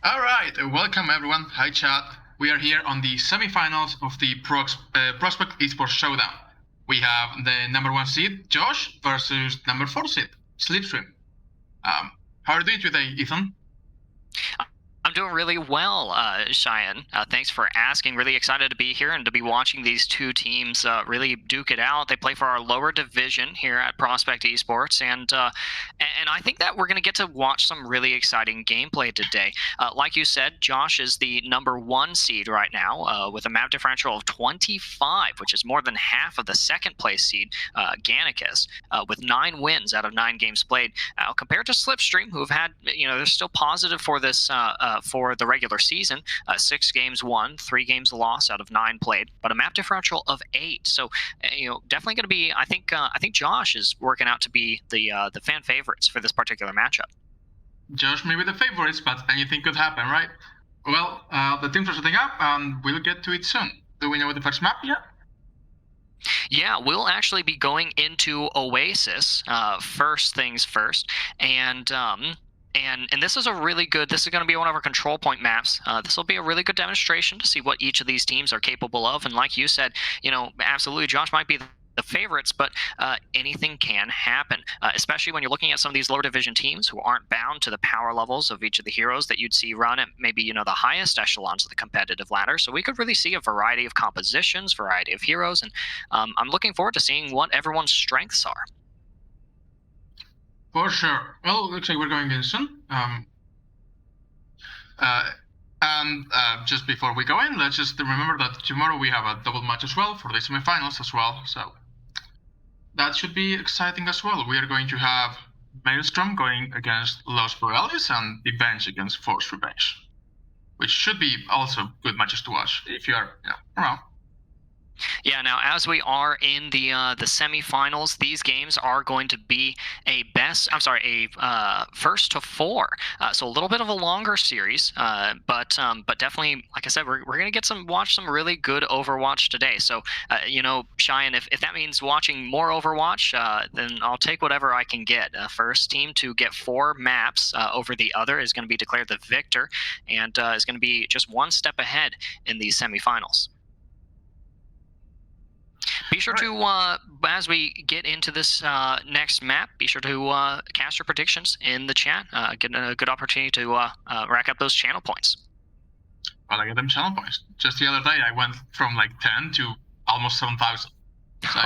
All right, welcome everyone. Hi chat. We are here on the semi-finals of the Prospect eSports Showdown. We have the number 1 seed, Josh, versus number 4 seed, Slipstream. How are you doing today, Ethan? I'm doing really well, Cheyenne. Thanks for asking. Really excited to be here and to be watching these two teams really duke it out. They play for our lower division here at Prospect Esports, and I think that we're going to get to watch some really exciting gameplay today. Like you said, Josh is the number 1 seed right now with a map differential of 25, which is more than half of the second place seed, Gannicus, with 9 wins out of 9 games played. Compared to Slipstream, who have had, they're still positive for this. For the regular season, 6 games won, 3 games lost out of 9 played, but a map differential of 8. So, definitely going to be. I think Josh is working out to be the fan favorites for this particular matchup. Josh may be the favorites, but anything could happen, right? Well, the teams are setting up, and we'll get to it soon. Do we know the first map yet? Yeah, we'll actually be going into Oasis first things first, and this is a really good. This is going to be one of our control point maps. This will be a really good demonstration to see what each of these teams are capable of. And like you said, absolutely, Josh might be the favorites, but anything can happen, especially when you're looking at some of these lower division teams who aren't bound to the power levels of each of the heroes that you'd see run at maybe the highest echelons of the competitive ladder. So we could really see a variety of compositions, variety of heroes, and I'm looking forward to seeing what everyone's strengths are. For sure. Well, looks like we're going in soon. Just before we go in, let's just remember that tomorrow we have a double match as well for the semifinals as well. So that should be exciting as well. We are going to have Maelstrom going against Los Borealis and the Bench against Force Revenge, which should be also good matches to watch if you are around. Yeah, now as we are in the semifinals, these games are going to be a first to 4. So a little bit of a longer series, but definitely, like I said, we're gonna get watch some really good Overwatch today. So Cheyenne, if that means watching more Overwatch, then I'll take whatever I can get. First team to get 4 maps over the other is going to be declared the victor, and is going to be just one step ahead in these semifinals. Be sure to, as we get into this next map, be sure to cast your predictions in the chat. Get a good opportunity to rack up those channel points. Well, I get them channel points. Just the other day, I went from like 10 to almost 7,000. So,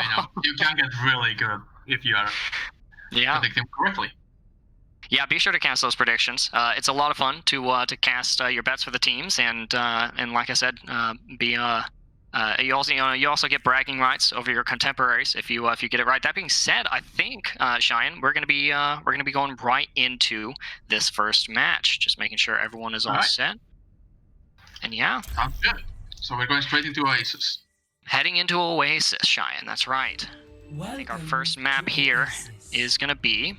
you can get really good if you are predicting correctly. Yeah, be sure to cast those predictions. It's a lot of fun to cast your bets for the teams, and like I said, you also get bragging rights over your contemporaries if you get it right. That being said, I think Cheyenne, we're gonna be going right into this first match, just making sure everyone is all set. And yeah, sounds good. So we're going straight into Oasis. Heading into Oasis, Cheyenne. That's right. I think our first map here is gonna be,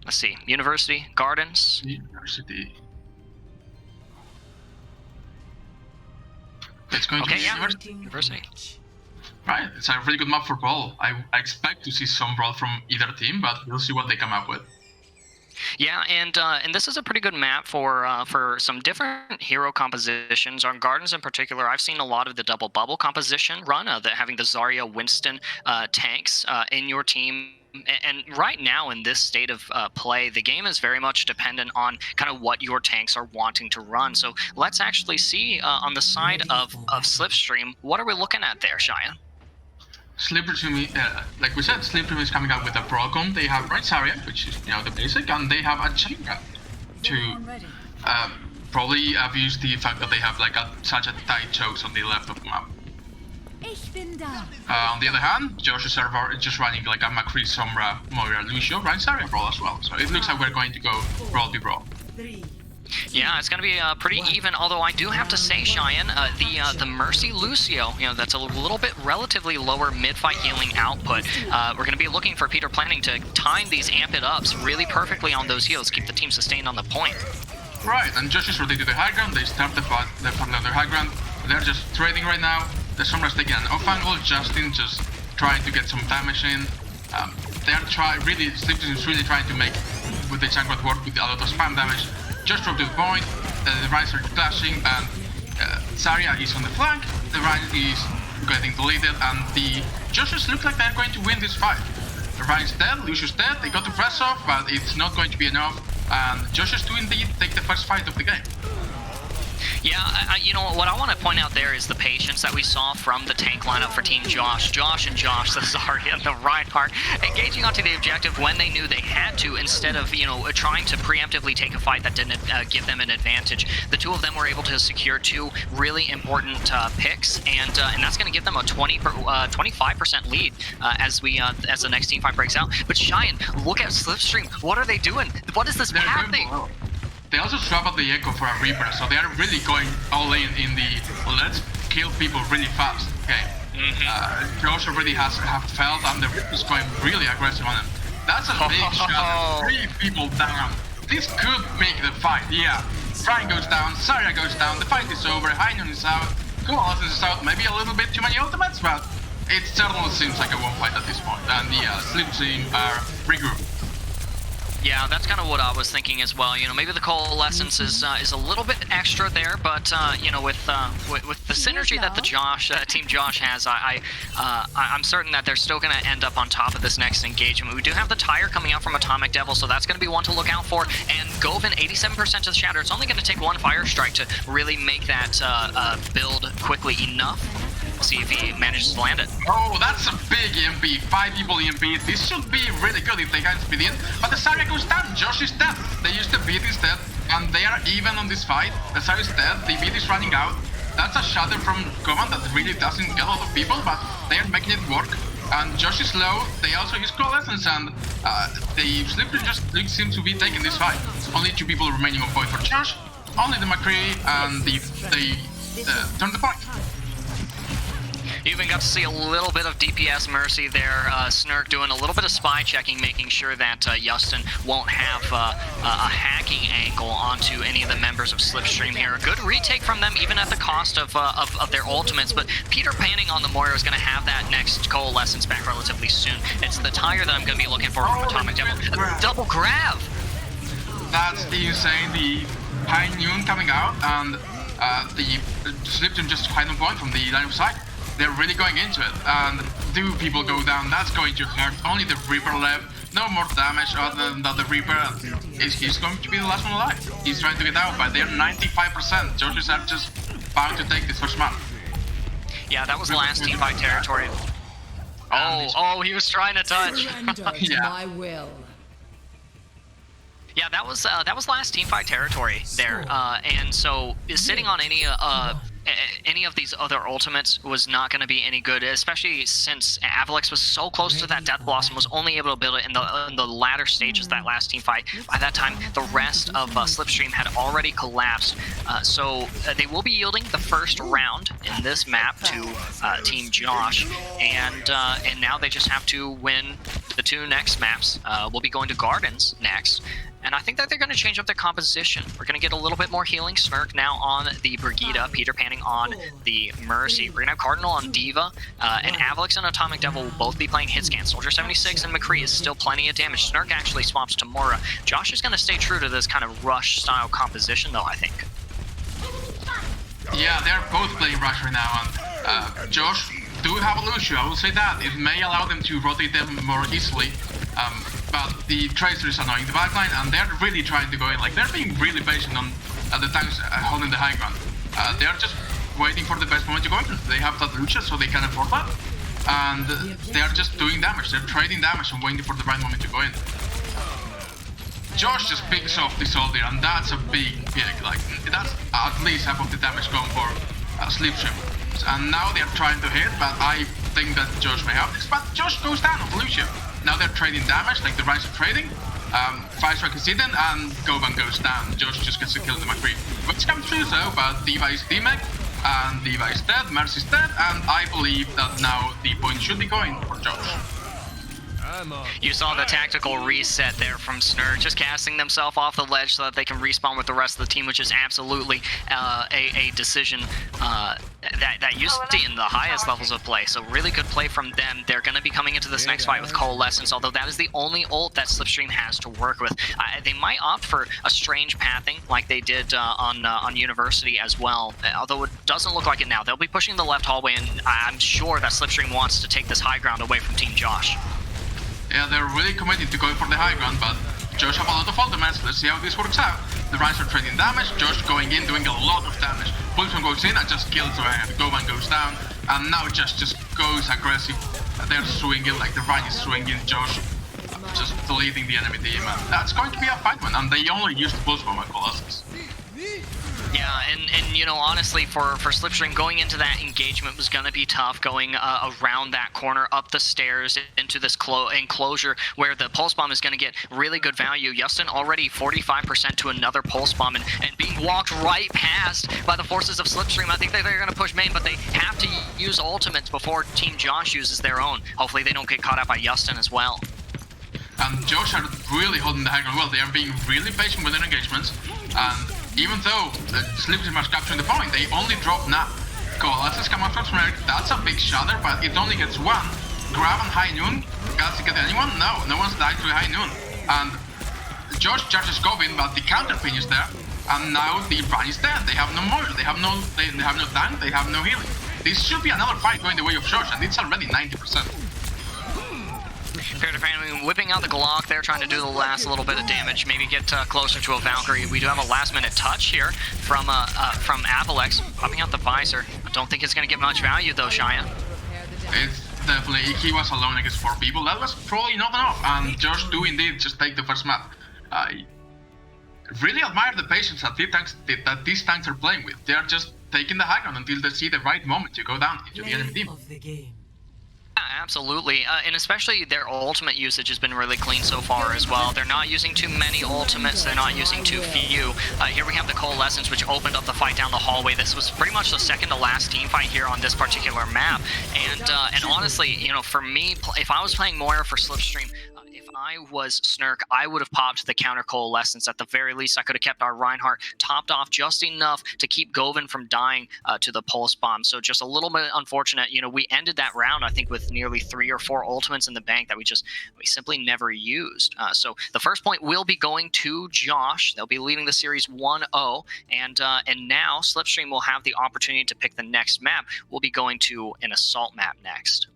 let's see, University Gardens. University. It's going to be University. Right, it's a really good map for Brawl. I expect to see some Brawl from either team, but we'll see what they come up with. Yeah, and this is a pretty good map for some different hero compositions. On Gardens in particular, I've seen a lot of the double bubble composition run, having the Zarya Winston tanks in your team. And right now in this state of play, the game is very much dependent on kind of what your tanks are wanting to run. So let's actually see on the side of Slipstream, what are we looking at there, Cheyenne? Slipstream, like we said, Slipstream is coming out with a Procon. They have Right Zarya, which is the basic, and they have a Chinga to probably abuse the fact that they have like such a tight chokes on the left of the map. On the other hand, Josh's server is just running like a McCree, Sombra, Moira, Lucio, Right Zarya Brawl as well. So it looks like we're going to go Brawl v Brawl. Yeah, it's going to be pretty even, although I do have to say, Cheyenne, the Mercy Lucio, that's a little bit relatively lower mid-fight healing output. We're going to be looking for Peter planning to time these amp it ups really perfectly on those heals, keep the team sustained on the point. Right, and Josh is rotating to the high ground. They start the fight on their high ground. They're just trading right now. The Sombra's taking an off angle, Justin just trying to get some damage in. Slipstream is really trying to make with the Junkrat work with a lot of spam damage. Just drop to the point, the Ryans are clashing, and Zarya is on the flank, the Ryan is getting deleted, and the Joshes look like they're going to win this fight. The Ryan's dead, Lucius dead, they got the press off, but it's not going to be enough, and Joshes do indeed take the first fight of the game. Yeah, you know, what I want to point out there is the patience that we saw from the tank lineup for Team Josh. Josh and Josh, the Zarya and the Reinhardt, engaging onto the objective when they knew they had to, instead of, you know, trying to preemptively take a fight that didn't give them an advantage. The two of them were able to secure two really important picks, and that's going to give them a 25% lead as the next team fight breaks out. But Cheyenne, look at Slipstream. What are they doing? What is this happening? They also swap out the Echo for a Reaper, so they are really going all in the let's kill people really fast. Okay. Josh already have felt, and the Reaper's going really aggressive on him. That's a big shot. 3 people down. This could make the fight. Yeah. Ryan goes down, Zarya goes down, the fight is over, Hainan is out, Coalescence is out, maybe a little bit too many ultimates, but it certainly seems like a one fight at this point, and the Slipstream are regrouped. Yeah, that's kind of what I was thinking as well. You know, maybe the Coalescence is a little bit extra there, but you know, with the synergy that the Team Josh has, I'm certain that they're still going to end up on top of this next engagement. We do have the tire coming out from Atomic Devil, so that's going to be one to look out for. And Govan, 87% to the Shatter. It's only going to take one Fire Strike to really make that build quickly enough. See if he manages to land it. Oh, that's a big EMP. 5 people EMP. This should be really good if they can speed in. But the Zarya goes down. Josh is dead. They used the beat instead, and they are even on this fight. The Zarya is dead. The beat is running out. That's a shatter from Govan that really doesn't get a lot of people, but they are making it work. And Josh is low. They also use Coalescence, and the Slipstream just seem to be taking this fight. Only 2 people remaining on point for Josh. Only the McCree, and they turn the point. You even got to see a little bit of DPS Mercy there. Snurk doing a little bit of spy checking, making sure that Justin won't have a hacking angle onto any of the members of Slipstream here. A good retake from them, even at the cost of their ultimates, but Peter panning on the Moira is going to have that next Coalescence back relatively soon. It's the tire that I'm going to be looking for from Atomic Devil. Double grab! That's insane. The High Noon coming out, and the Slipstream just hide on point from the line of sight. They're really going into it, and 2 people go down. That's going to hurt. Only the Reaper left. No more damage other than that the Reaper he's going to be the last one alive. He's trying to get out, but they're 95%. Joshes are just bound to take this first map. Yeah, that was last team fight territory. Oh, he was trying to touch. Yeah. My will. Yeah, that was last team fight territory there, and so sitting on any of these other ultimates was not going to be any good, especially since Avalex was so close to that Death Blossom, was only able to build it in the latter stages of that last team fight. By that time, the rest of Slipstream had already collapsed, so they will be yielding the first round in this map to Team Josh, and now they just have to win the 2 next maps. We'll be going to Gardens next. And I think that they're going to change up their composition. We're going to get a little bit more healing. Snurk now on the Brigida, Peter panning on the Mercy. We're going to have Cardinal on Diva, and Avalex and Atomic Devil will both be playing hit scan. Soldier 76 and McCree is still plenty of damage. Snurk actually swaps to Mora. Josh is going to stay true to this kind of rush style composition though, I think. Yeah, they're both playing rush right now, and Josh do have a Lucio, I will say that. It may allow them to rotate them more easily. But the Tracer is annoying the backline, and they're really trying to go in. Like, they're being really patient on the tanks holding the high ground. They're just waiting for the best moment to go in. They have that Lucia, so they can afford that. And they are just doing damage. They're trading damage and waiting for the right moment to go in. Josh just picks off the soldier, and that's a big pick. Like, that's at least half of the damage going for Slipstream. And now they're trying to hit, but I think that Josh may have this. But Josh goes down on Lucia. Now they're trading damage, like the Rise are trading. Fire Strike is hidden, and Govan goes down. Josh just gets to kill the McCree. Which comes true though, but Diva is D-Mech, and Diva is dead, Mercy is dead, and I believe that now the point should be going for Josh. You saw the tactical reset there from Snurk, just casting themselves off the ledge so that they can respawn with the rest of the team, which is absolutely a decision that you see in the highest levels of play. So really good play from them. They're going to be coming into this next fight with Coalescence, although that is the only ult that Slipstream has to work with. They might opt for a strange pathing like they did on University as well, although it doesn't look like it now. They'll be pushing the left hallway, and I'm sure that Slipstream wants to take this high ground away from Team Josh. Yeah, they're really committed to going for the high ground, but Josh have a lot of ultimates. Let's see how this works out. The Rhines are trading damage, Josh going in, doing a lot of damage. Pulsion goes in and just kills Govan goes down, and now Josh just goes aggressive. They're swinging, like the Rhine is swinging, Josh just deleting the enemy team, and that's going to be a fight one, and they only used Pulse Bomb at Colossus. Yeah, and you know, honestly, for Slipstream, going into that engagement was going to be tough, going around that corner, up the stairs, into this enclosure where the Pulse Bomb is going to get really good value. Justin already 45% to another Pulse Bomb, and being walked right past by the forces of Slipstream. I think they're going to push main, but they have to use ultimates before Team Josh uses their own. Hopefully they don't get caught out by Justin as well. And Josh are really holding the high ground well. They are being really patient with their engagements, and even though Slipstream is capturing the point, they only drop now. Coalescence come up from Snurk, that's a big shatter, but it only gets one. Grab on High Noon, does it get anyone? No one's died to High Noon. And Josh charges Govin, but the counter pin is there, and now the Run is dead. They have no more, they have no tank, they have no healing. This should be another fight going the way of Josh, and it's already 90%. Fair to Fan, whipping out the Glock there, trying to do the last little bit of damage, maybe get closer to a Valkyrie. We do have a last-minute touch here from Apalex, popping out the visor. I don't think it's going to get much value, though, Shia. It's definitely, he was alone against 4 people. That was probably not enough, and Josh do indeed just take the first map. I really admire the patience that these tanks are playing with. They are just taking the high ground until they see the right moment to go down into the enemy team. Absolutely, and especially their ultimate usage has been really clean so far as well. They're not using too many ultimates, they're not using too few. Here we have the Coalescence, which opened up the fight down the hallway. This was pretty much the second to last team fight here on this particular map. And honestly, you know, for me, if I was playing Moira for Slipstream, if I was Snurk, I would have popped the counter Coalescence. At the very least, I could have kept our Reinhardt topped off just enough to keep Govan from dying to the Pulse Bomb. So just a little bit unfortunate. You know, we ended that round, I think, with nearly 3 or 4 ultimates in the bank that we simply never used. So the first point will be going to Josh. They'll be leading the series 1-0, and now Slipstream will have the opportunity to pick the next map. We'll be going to an assault map next.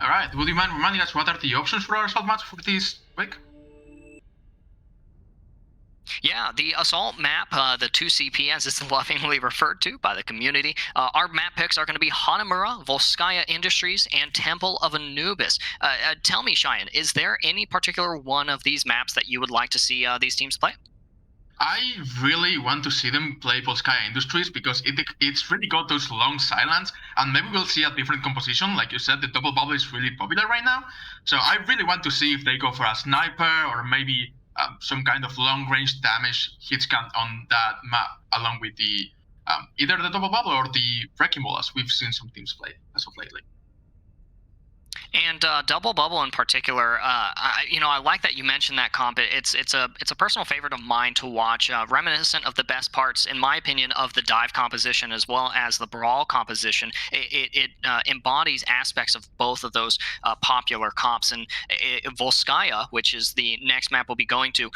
Alright, would you mind reminding us what are the options for our assault match for this week? Yeah, the assault map, the 2CP as it's lovingly referred to by the community, our map picks are going to be Hanamura, Volskaya Industries, and Temple of Anubis. Tell me, Cheyenne, is there any particular one of these maps that you would like to see these teams play? I really want to see them play Volskaya Industries because it's really got those long silence, and maybe we'll see a different composition. Like you said, the double bubble is really popular right now. So I really want to see if they go for a sniper or maybe some kind of long-range damage hit scan on that map, along with the either the double bubble or the wrecking ball, as we've seen some teams play as of lately. And Double Bubble in particular, I like that you mentioned that comp. It's a personal favorite of mine to watch, reminiscent of the best parts, in my opinion, of the dive composition as well as the brawl composition. It embodies aspects of both of those popular comps. And Volskaya, which is the next map we'll be going to,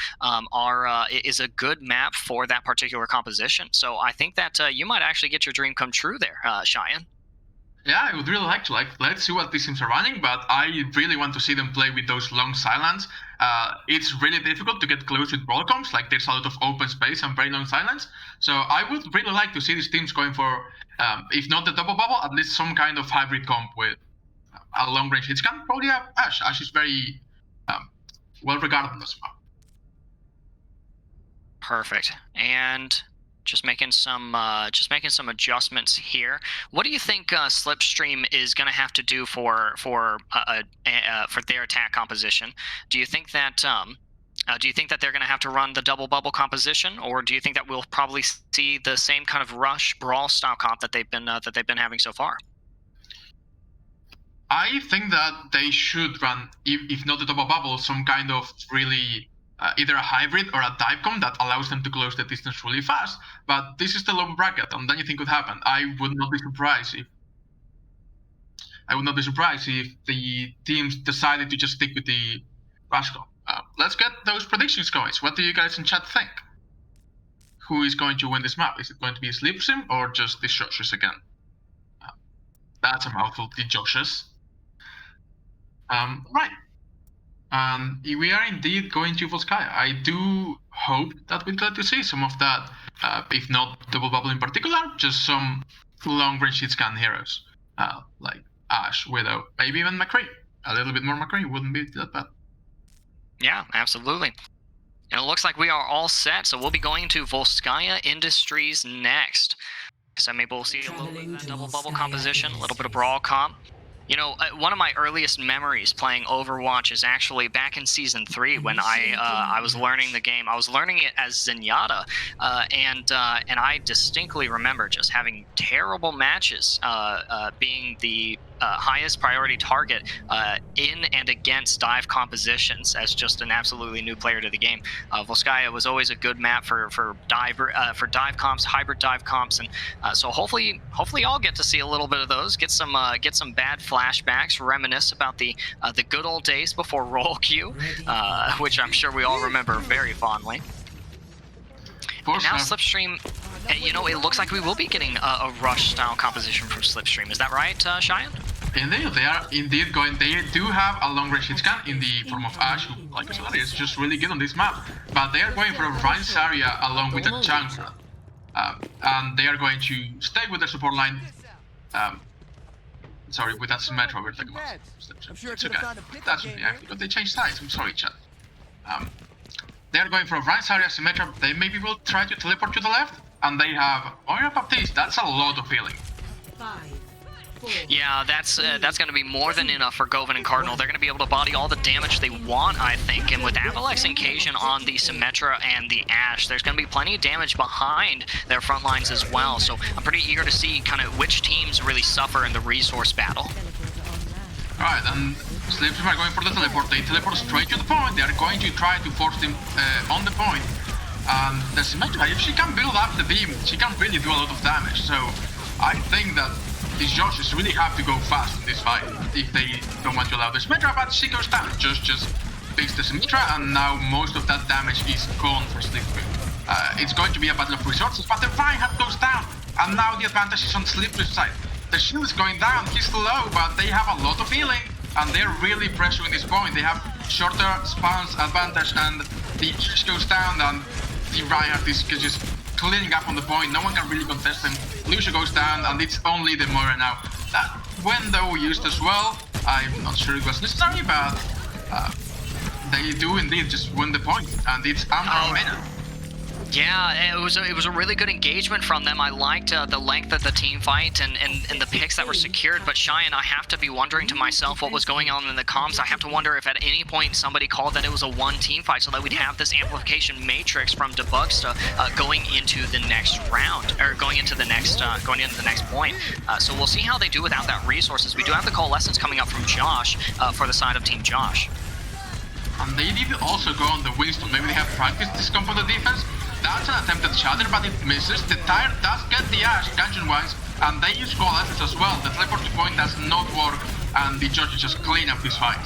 is a good map for that particular composition. So I think that you might actually get your dream come true there, Cheyenne. Yeah, I would really like to. Let's see what these teams are running, but I really want to see them play with those long silence. It's really difficult to get close with brawl comps, like there's a lot of open space and very long silence. So I would really like to see these teams going for, if not the double bubble, at least some kind of hybrid comp with a long range hit scan. Probably Ash. Ash is very well regarded on this map. Perfect. And just making some adjustments here. What do you think Slipstream is going to have to do for their attack composition? Do you think that they're going to have to run the double bubble composition, or do you think that we'll probably see the same kind of rush brawl style comp that they've been having so far? I think that they should run, if not the double bubble, some kind of really either a hybrid or a dive comp that allows them to close the distance really fast. But this is the low bracket, and anything could happen. I would not be surprised if the teams decided to just stick with the Rashko. Let's get those predictions going. What do you guys in chat think? Who is going to win this map? Is it going to be Slipstream or just the Joshes again? That's a mouthful, the Joshes. Right. We are indeed going to Volskaya. I do hope that we get to see some of that, if not double bubble in particular, just some long-range hit scan heroes, like Ashe, Widow, maybe even McCree. A little bit more McCree wouldn't be that bad. Yeah, absolutely. And it looks like we are all set, so we'll be going to Volskaya Industries next. So maybe we'll see a little bit of that double bubble composition, a little bit of brawl comp. You know, one of my earliest memories playing Overwatch is actually back in Season 3 when I was learning the game. I was learning it as Zenyatta, and I distinctly remember just having terrible matches, being the highest priority target in and against dive compositions as just an absolutely new player to the game. Volskaya was always a good map for dive comps, hybrid dive comps, and so hopefully I'll get to see a little bit of those, get some bad flashbacks, reminisce about the good old days before roll queue, which I'm sure we all remember very fondly. And now Slipstream, you know, it looks like we will be getting a rush style composition from Slipstream. Is that right, Cheyenne? Indeed, they are indeed going. They do have a long range hit scan in the form of Ashe, who, like I said, is just really good on this map. But they are going for a Ryan's area along with a jungler, and they are going to stay with their support line. Sorry, with that Symmetra we're talking about. It's okay. That's okay. I forgot they changed sides. I'm sorry, chat. They are going for a Ryan's area Symmetra. They maybe will try to teleport to the left, and they have Moira Baptiste. That's a lot of healing. Yeah, that's going to be more than enough for Govan and Cardinal. They're going to be able to body all the damage they want, I think. And with Avalex and Cajun on the Symmetra and the Ashe, there's going to be plenty of damage behind their front lines as well. So I'm pretty eager to see kind of which teams really suffer in the resource battle. Alright, and Slipstream are going for the teleport. They teleport straight to the point. They are going to try to force them on the point. And the Symmetra, if she can build up the beam, she can really do a lot of damage. So I think that these Joshes really have to go fast in this fight if they don't want to allow the Symmetra, but she goes down. Just picks the Symmetra, and now most of that damage is gone for Slipstream. It's going to be a battle of resources, but the Reinhardt goes down, and now the advantage is on Slipstream's side. The shield is going down, he's low, but they have a lot of healing, and they're really pressuring this point. They have shorter spawns advantage, and the Ashe goes down, and the Reinhardt is just cleaning up on the point. No one can really contest him. Lucia goes down, and it's only the Moira now. That window used as well. I'm not sure it was necessary, but they do indeed just win the point, and it's under a minute. Yeah, it was a really good engagement from them. I liked the length of the team fight and the picks that were secured. But Cheyenne, I have to be wondering to myself what was going on in the comms. I have to wonder if at any point somebody called that it was a one team fight so that we'd have this amplification matrix from Debugsta going into the next round, or going into the next point. So we'll see how they do without that resources. We do have the coalescence coming up from Josh for the side of Team Josh. And they did also go on the Winston. Maybe they have practiced this comp for the defense. That's an attempt at shatter, but it misses. The tire does get the Ashe, Ganjon-wise, and they use coalescence as well. The teleport to point does not work, and the judges just clean up this fight.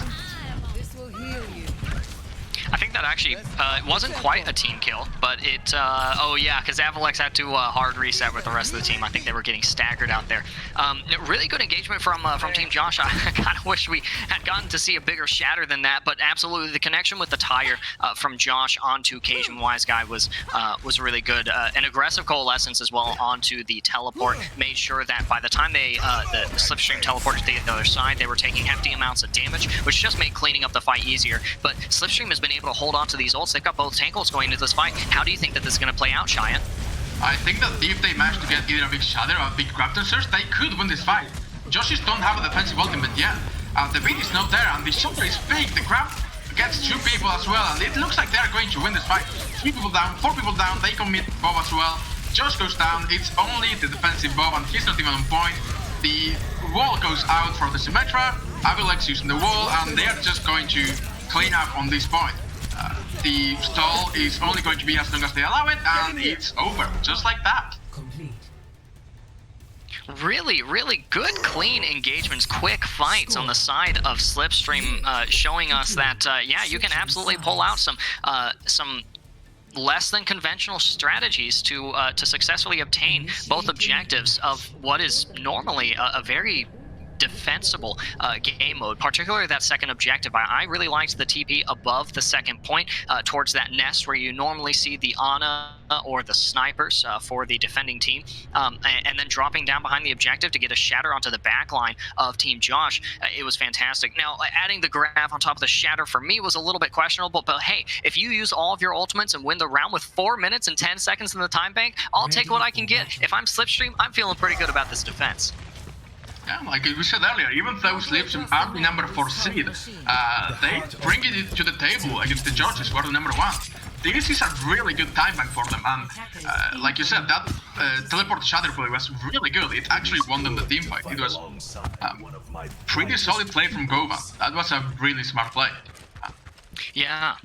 I think that actually it wasn't quite a team kill, but it oh yeah, because Avalex had to hard reset with the rest of the team. I think they were getting staggered out there. Really good engagement from Team Josh. I kind of wish we had gotten to see a bigger shatter than that, but absolutely the connection with the tire from Josh onto Cajun Wise Guy was really good. An aggressive coalescence as well onto the teleport made sure that by the time they the Slipstream teleported to the other side, they were taking hefty amounts of damage, which just made cleaning up the fight easier. But Slipstream has been able to hold on to these ults. They've got both tank ults going into this fight. How do you think that this is going to play out, Cheyenne? I think that if they manage to get either a big shatter or a big Raptor Surge, they could win this fight. Joshes don't have a defensive ultimate yet. The beat is not there, and the shatter is big. The grab gets 2 people as well, and it looks like they are going to win this fight. 3 people down, 4 people down, they commit Bob as well. Josh goes down, it's only the defensive Bob, and he's not even on point. The wall goes out for the Symmetra, Avilex using the wall, and they are just going to clean up on this point. The stall is only going to be as long as they allow it, and it's over, just like that. Really, really good, clean engagements, quick fights on the side of Slipstream, showing us that, yeah, you can absolutely pull out some less than conventional strategies to successfully obtain both objectives of what is normally a very defensible game mode, particularly that second objective. I really liked the TP above the second point towards that nest where you normally see the Ana or the snipers for the defending team, and then dropping down behind the objective to get a shatter onto the back line of Team Josh. It was fantastic. Now, adding the grab on top of the shatter for me was a little bit questionable, but hey, if you use all of your ultimates and win the round with 4 minutes and 10 seconds in the time bank, I'll take what I can get. If I'm Slipstream, I'm feeling pretty good about this defense. Yeah, like we said earlier, even though Slipstream are the number 4 seed, they bring it to the table against the Judges, who are the number 1. This is a really good time bank for them, and like you said, that teleport shatter play was really good. It actually won them the team fight. It was pretty solid play from Govan. That was a really smart play. Yeah,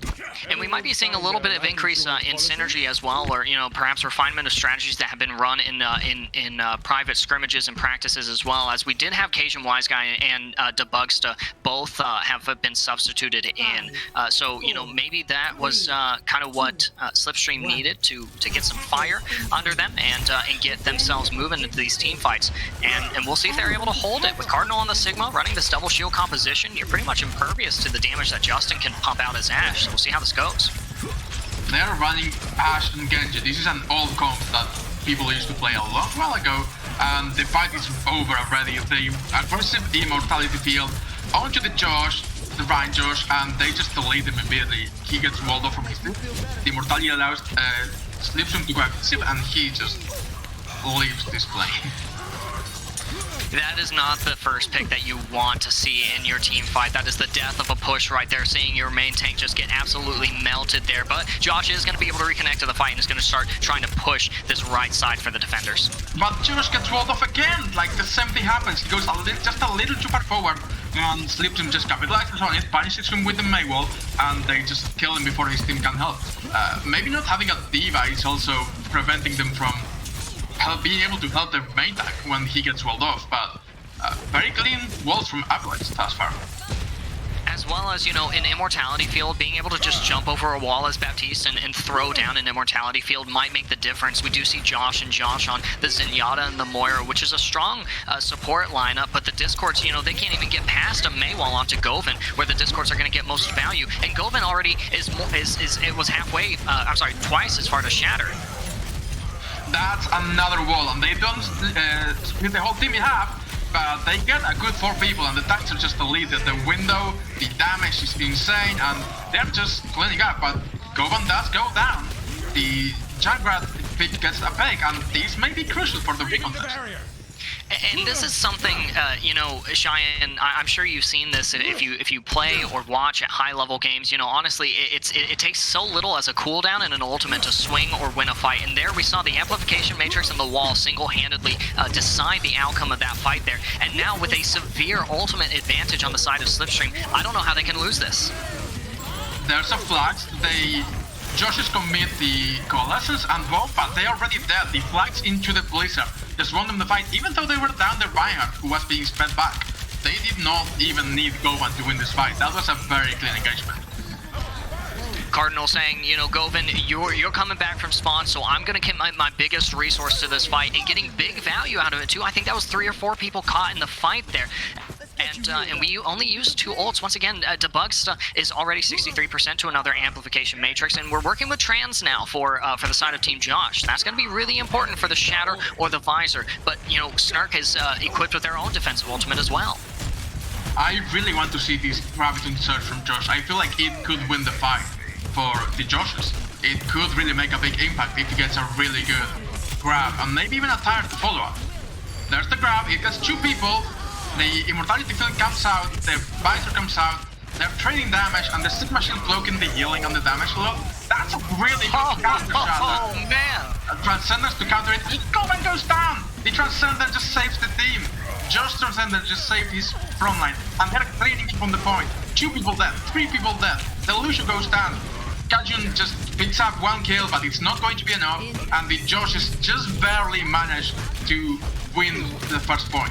and we might be seeing a little bit of increase in synergy as well, or perhaps refinement of strategies that have been run in private scrimmages and practices as well. As we did have Cajun Wise Guy and Debugsta both have been substituted in, so maybe that was kind of what Slipstream needed to get some fire under them and get themselves moving into these team fights. And we'll see if they're able to hold it with Cardinal on the Sigma running this double shield composition. You're pretty much impervious to the damage that Justin can pump out as Ashe, so we'll see how this goes. They're running Ashe and Genji. This is an old comp that people used to play a long while ago, and the fight is over already. They aggressive immortality field onto the Josh, the Ryan Josh, and they just delete him immediately. He gets walled off from his team. The immortality allows Slipstream to go aggressive, and he just leaves this play. That is not the first pick that you want to see in your team fight. That is the death of a push right there, seeing your main tank just get absolutely melted there. But Josh is going to be able to reconnect to the fight and is going to start trying to push this right side for the defenders. But Josh gets walled off again. Like, the same thing happens. He goes just a little too far forward, and Slipstream just capitalizes on it, punishes him with the May wall, and they just kill him before his team can help. Maybe not having a D.Va is also preventing them from being able to help their main tank when he gets walled off, but very clean walls from Avilex thus far. As well as, in Immortality Field, being able to just jump over a wall as Baptiste and throw down an Immortality Field might make the difference. We do see Josh on the Zenyatta and the Moira, which is a strong support lineup, but the Discords, they can't even get past a Maywall onto Govan, where the Discords are going to get most value, and Govan already was halfway, twice as far to Shatter. That's another wall, and they don't split the whole team in half, but they get a good 4 people, and the tanks are just deleted. The window, the damage is insane, and they're just cleaning up, but Govan does go down. The Junkrat pick gets a pick, and this may be crucial for the recontest. And this is something, Cheyenne, I'm sure you've seen this if you play or watch at high-level games. Honestly, it takes so little as a cooldown and an ultimate to swing or win a fight. And there we saw the Amplification Matrix and the wall single-handedly decide the outcome of that fight there. And now with a severe ultimate advantage on the side of Slipstream, I don't know how they can lose this. There's a flash. Joshes commit the Coalescence and both, but they are already dead. The flags into the Blizzard just won them the fight, even though they were down their Reinhardt, who was being sped back. They did not even need Govan to win this fight. That was a very clean engagement. Cardinal saying, Govan, you're coming back from spawn, so I'm going to get my biggest resource to this fight and getting big value out of it too. I think that was 3 or 4 people caught in the fight there. And we only used 2 ults. Once again, Debugsta is already 63% to another Amplification Matrix, and we're working with Trans now for the side of Team Josh. That's going to be really important for the Shatter or the Visor, but, Snark is equipped with their own defensive ultimate as well. I really want to see this Graviton Surge from Josh. I feel like it could win the fight for the Joshes. It could really make a big impact if he gets a really good grab, and maybe even a tire to follow up. There's the grab, it gets 2 people. The Immortality Field comes out, the Visor comes out, they're trading damage, and the Sigma Shield cloaking the healing on the damage load. That's a really good counter shot. Oh, man! Transcendence to counter it. Govan goes down! The Transcendence just saves the team. Josh Transcendent just saved his front line, and they're cleaning from the point. 2 people dead, 3 people dead. The Lucio goes down. Kajun just picks up 1 kill, but it's not going to be enough, and the Joshes just barely managed to win the first point.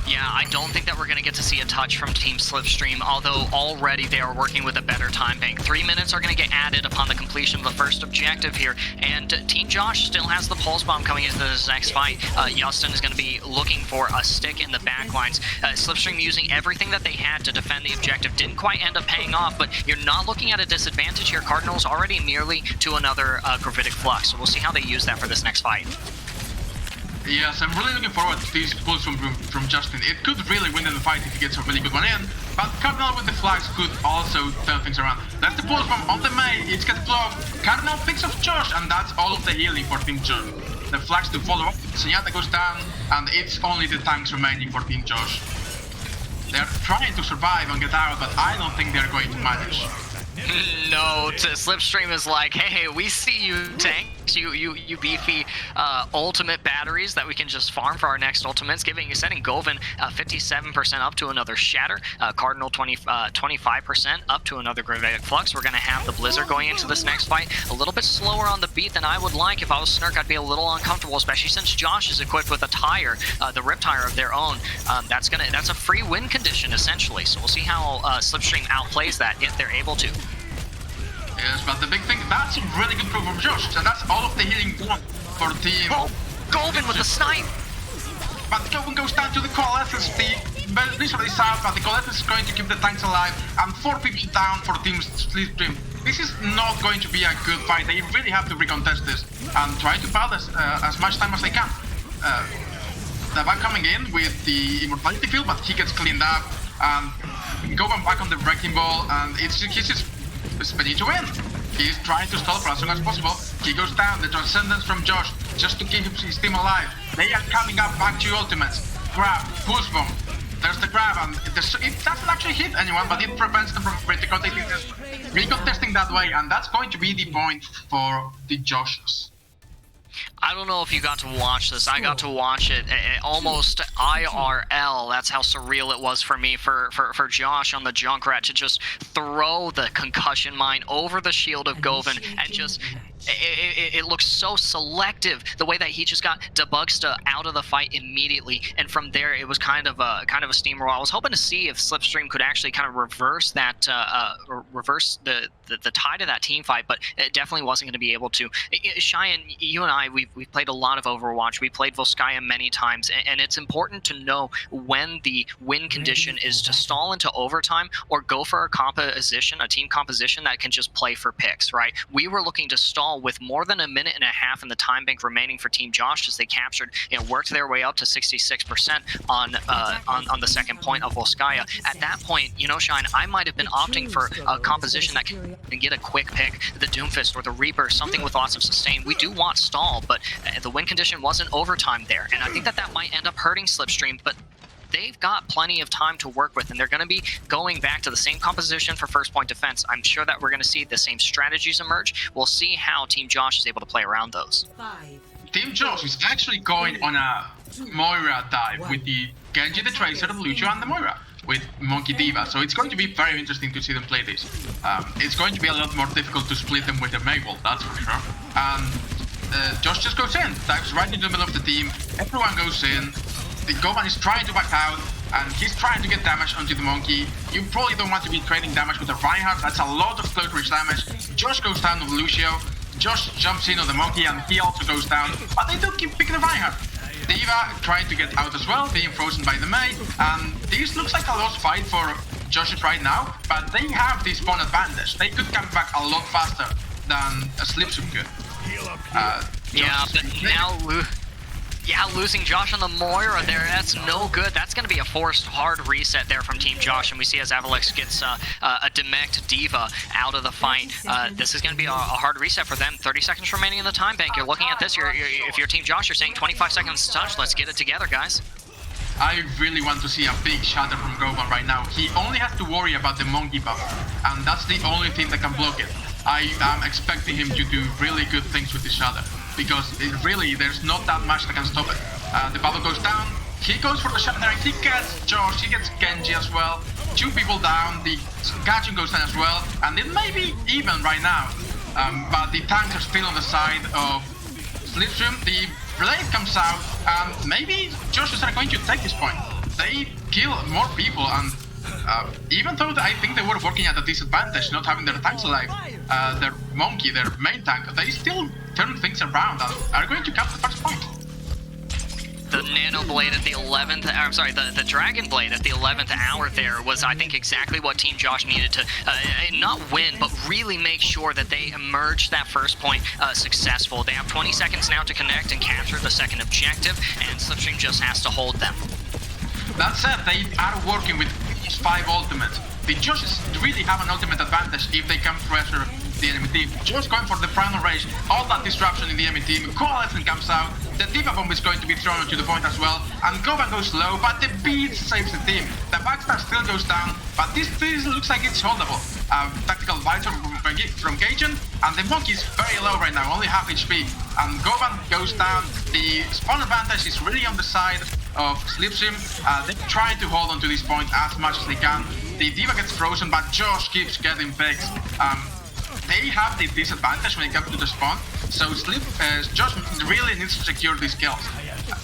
Yeah, I don't think that we're going to get to see a touch from Team Slipstream, although already they are working with a better time bank. 3 minutes are going to get added upon the completion of the first objective here, and Team Josh still has the pulse bomb coming into this next fight. Justin is going to be looking for a stick in the backlines. Slipstream using everything that they had to defend the objective didn't quite end up paying off, but you're not looking at a disadvantage here. Cardinals already nearly to another gravitic flux, so we'll see how they use that for this next fight. Yes, I'm really looking forward to these pulls from Justin. It could really win in the fight if he gets a really good one in, but Cardinal with the flags could also turn things around. That's the pulls from on the May, it gets blocked. Cardinal picks up Josh, and that's all of the healing for Team Josh. The flags to follow up, Senyata goes down, and it's only the tanks remaining for Team Josh. They're trying to survive and get out, but I don't think they're going to manage. No, Slipstream is like, hey, we see you tanks, you beefy ultimate batteries that we can just farm for our next ultimates, sending Govan 57% up to another Shatter, Cardinal 25% up to another Gravitic Flux. We're going to have the Blizzard going into this next fight a little bit slower on the beat than I would like. If I was Snurk, I'd be a little uncomfortable, especially since Josh is equipped with a tire, the Rip Tire of their own. That's a free win condition, essentially, so we'll see how Slipstream outplays that if they're able to. Yes, but the big thing, that's a really good proof from Josh, and that's all of the healing for Team... Oh, Golden with the snipe! But the Golden goes down to the Coalescence, the Blizzard is out, but the Coalescence is going to keep the tanks alive, and 4 people down for Team Slipstream. This is not going to be a good fight. They really have to recontest this, and try to buy as much time as they can. The back coming in with the Immortality field, but he gets cleaned up, and Govan back on the Wrecking Ball, and he's just spinning to win. He's trying to stall for as long as possible. He goes down, the Transcendence from Josh, just to keep his team alive. They are coming up back to ultimates. Grab, pulse bomb. There's the grab, and it doesn't actually hit anyone, but it prevents them from critical. They just recontesting that way, and that's going to be the point for the Joshes. I don't know if you got to watch this. I got to watch it almost IRL. That's how surreal it was for me, for Josh on the Junkrat to just throw the concussion mine over the shield of Govan and just... It looks so selective, the way that he just got Debugsta out of the fight immediately, and from there it was kind of a steamroll. I was hoping to see if Slipstream could actually kind of reverse that, reverse the tide of that team fight, but it definitely wasn't going to be able to. Cheyenne, you and I, we've played a lot of Overwatch. We played Volskaya many times, and it's important to know when the win condition is to stall into overtime or go for a team composition that can just play for picks, right? We were looking to stall with more than a minute and a half in the time bank remaining for Team Josh as they captured, worked their way up to 66% on the second point of Volskaya. At that point, Shine, I might have been opting for a composition that can get a quick pick, the Doomfist or the Reaper, something with lots of sustain. We do want stall, but the win condition wasn't overtime there, and I think that might end up hurting Slipstream, but they've got plenty of time to work with, and they're going to be going back to the same composition for first point defense. I'm sure that we're going to see the same strategies emerge. We'll see how Team Josh is able to play around those. Team Josh is actually going on a Moira dive with the Genji, the Tracer, the Lucio, and the Moira with Monkey D.Va. So it's going to be very interesting to see them play this. It's going to be a lot more difficult to split them with the Mabel, that's for sure. And Josh just goes in, dives right into the middle of the team. Everyone goes in. The Govan is trying to back out, and he's trying to get damage onto the Monkey. You probably don't want to be trading damage with a Reinhardt. That's a lot of close range damage. Josh goes down with Lucio. Josh jumps in on the Monkey, and he also goes down. But they do keep picking the Reinhardt. D.Va trying to get out as well, being frozen by the Mei. And this looks like a lost fight for Josh right now, but they have this spawn advantage. They could come back a lot faster than a Slipstream could. Yeah, but now... Yeah, losing Josh on the Moira there, that's no good. That's going to be a forced hard reset there from Team Josh, and we see as Avalex gets a Demect D.Va out of the fight. This is going to be a hard reset for them. 30 seconds remaining in the time bank. You're looking at this, if you're Team Josh, you're saying 25 seconds to touch. Let's get it together, guys. I really want to see a big shatter from Govan right now. He only has to worry about the Monkey buff, and that's the only thing that can block it. I am expecting him to do really good things with the shatter, because there's not that much that can stop it. The bubble goes down, He goes for the shot there, he gets Josh, he gets Genji as well. 2 people down, the Gachun goes down as well, and it may be even right now. But the tanks are still on the side of Slipstream. The blade comes out, and maybe Joshers are going to take this point. They kill more people, and even though I think they were working at a disadvantage, not having their tanks alive, their monkey, their main tank, they still turn things around and are going to cap the first point. The Nano Blade at the 11th, I'm sorry, the Dragon Blade at the 11th hour there was, I think, exactly what Team Josh needed to not win, but really make sure that they emerged that first point successful. They have 20 seconds now to connect and capture the second objective, and Slipstream just has to hold them. That said, they are working with 5 ultimates. The Joshes really have an ultimate advantage if they can pressure the enemy team. Just going for the final rage, all that disruption in the enemy team, Coalescence comes out, the Diva Bomb is going to be thrown to the point as well, and Goban goes low, but the beat saves the team. The Backstar still goes down, but this looks like it's holdable. Tactical advisor from Cajun, and the Monkey is very low right now, only half HP, and Goban goes down. The spawn advantage is really on the side of Slipstream. They're trying to hold on to this point as much as they can. The Diva gets frozen, but Josh keeps getting picked. They have the disadvantage when it comes to the spawn, so Josh really needs to secure these kills.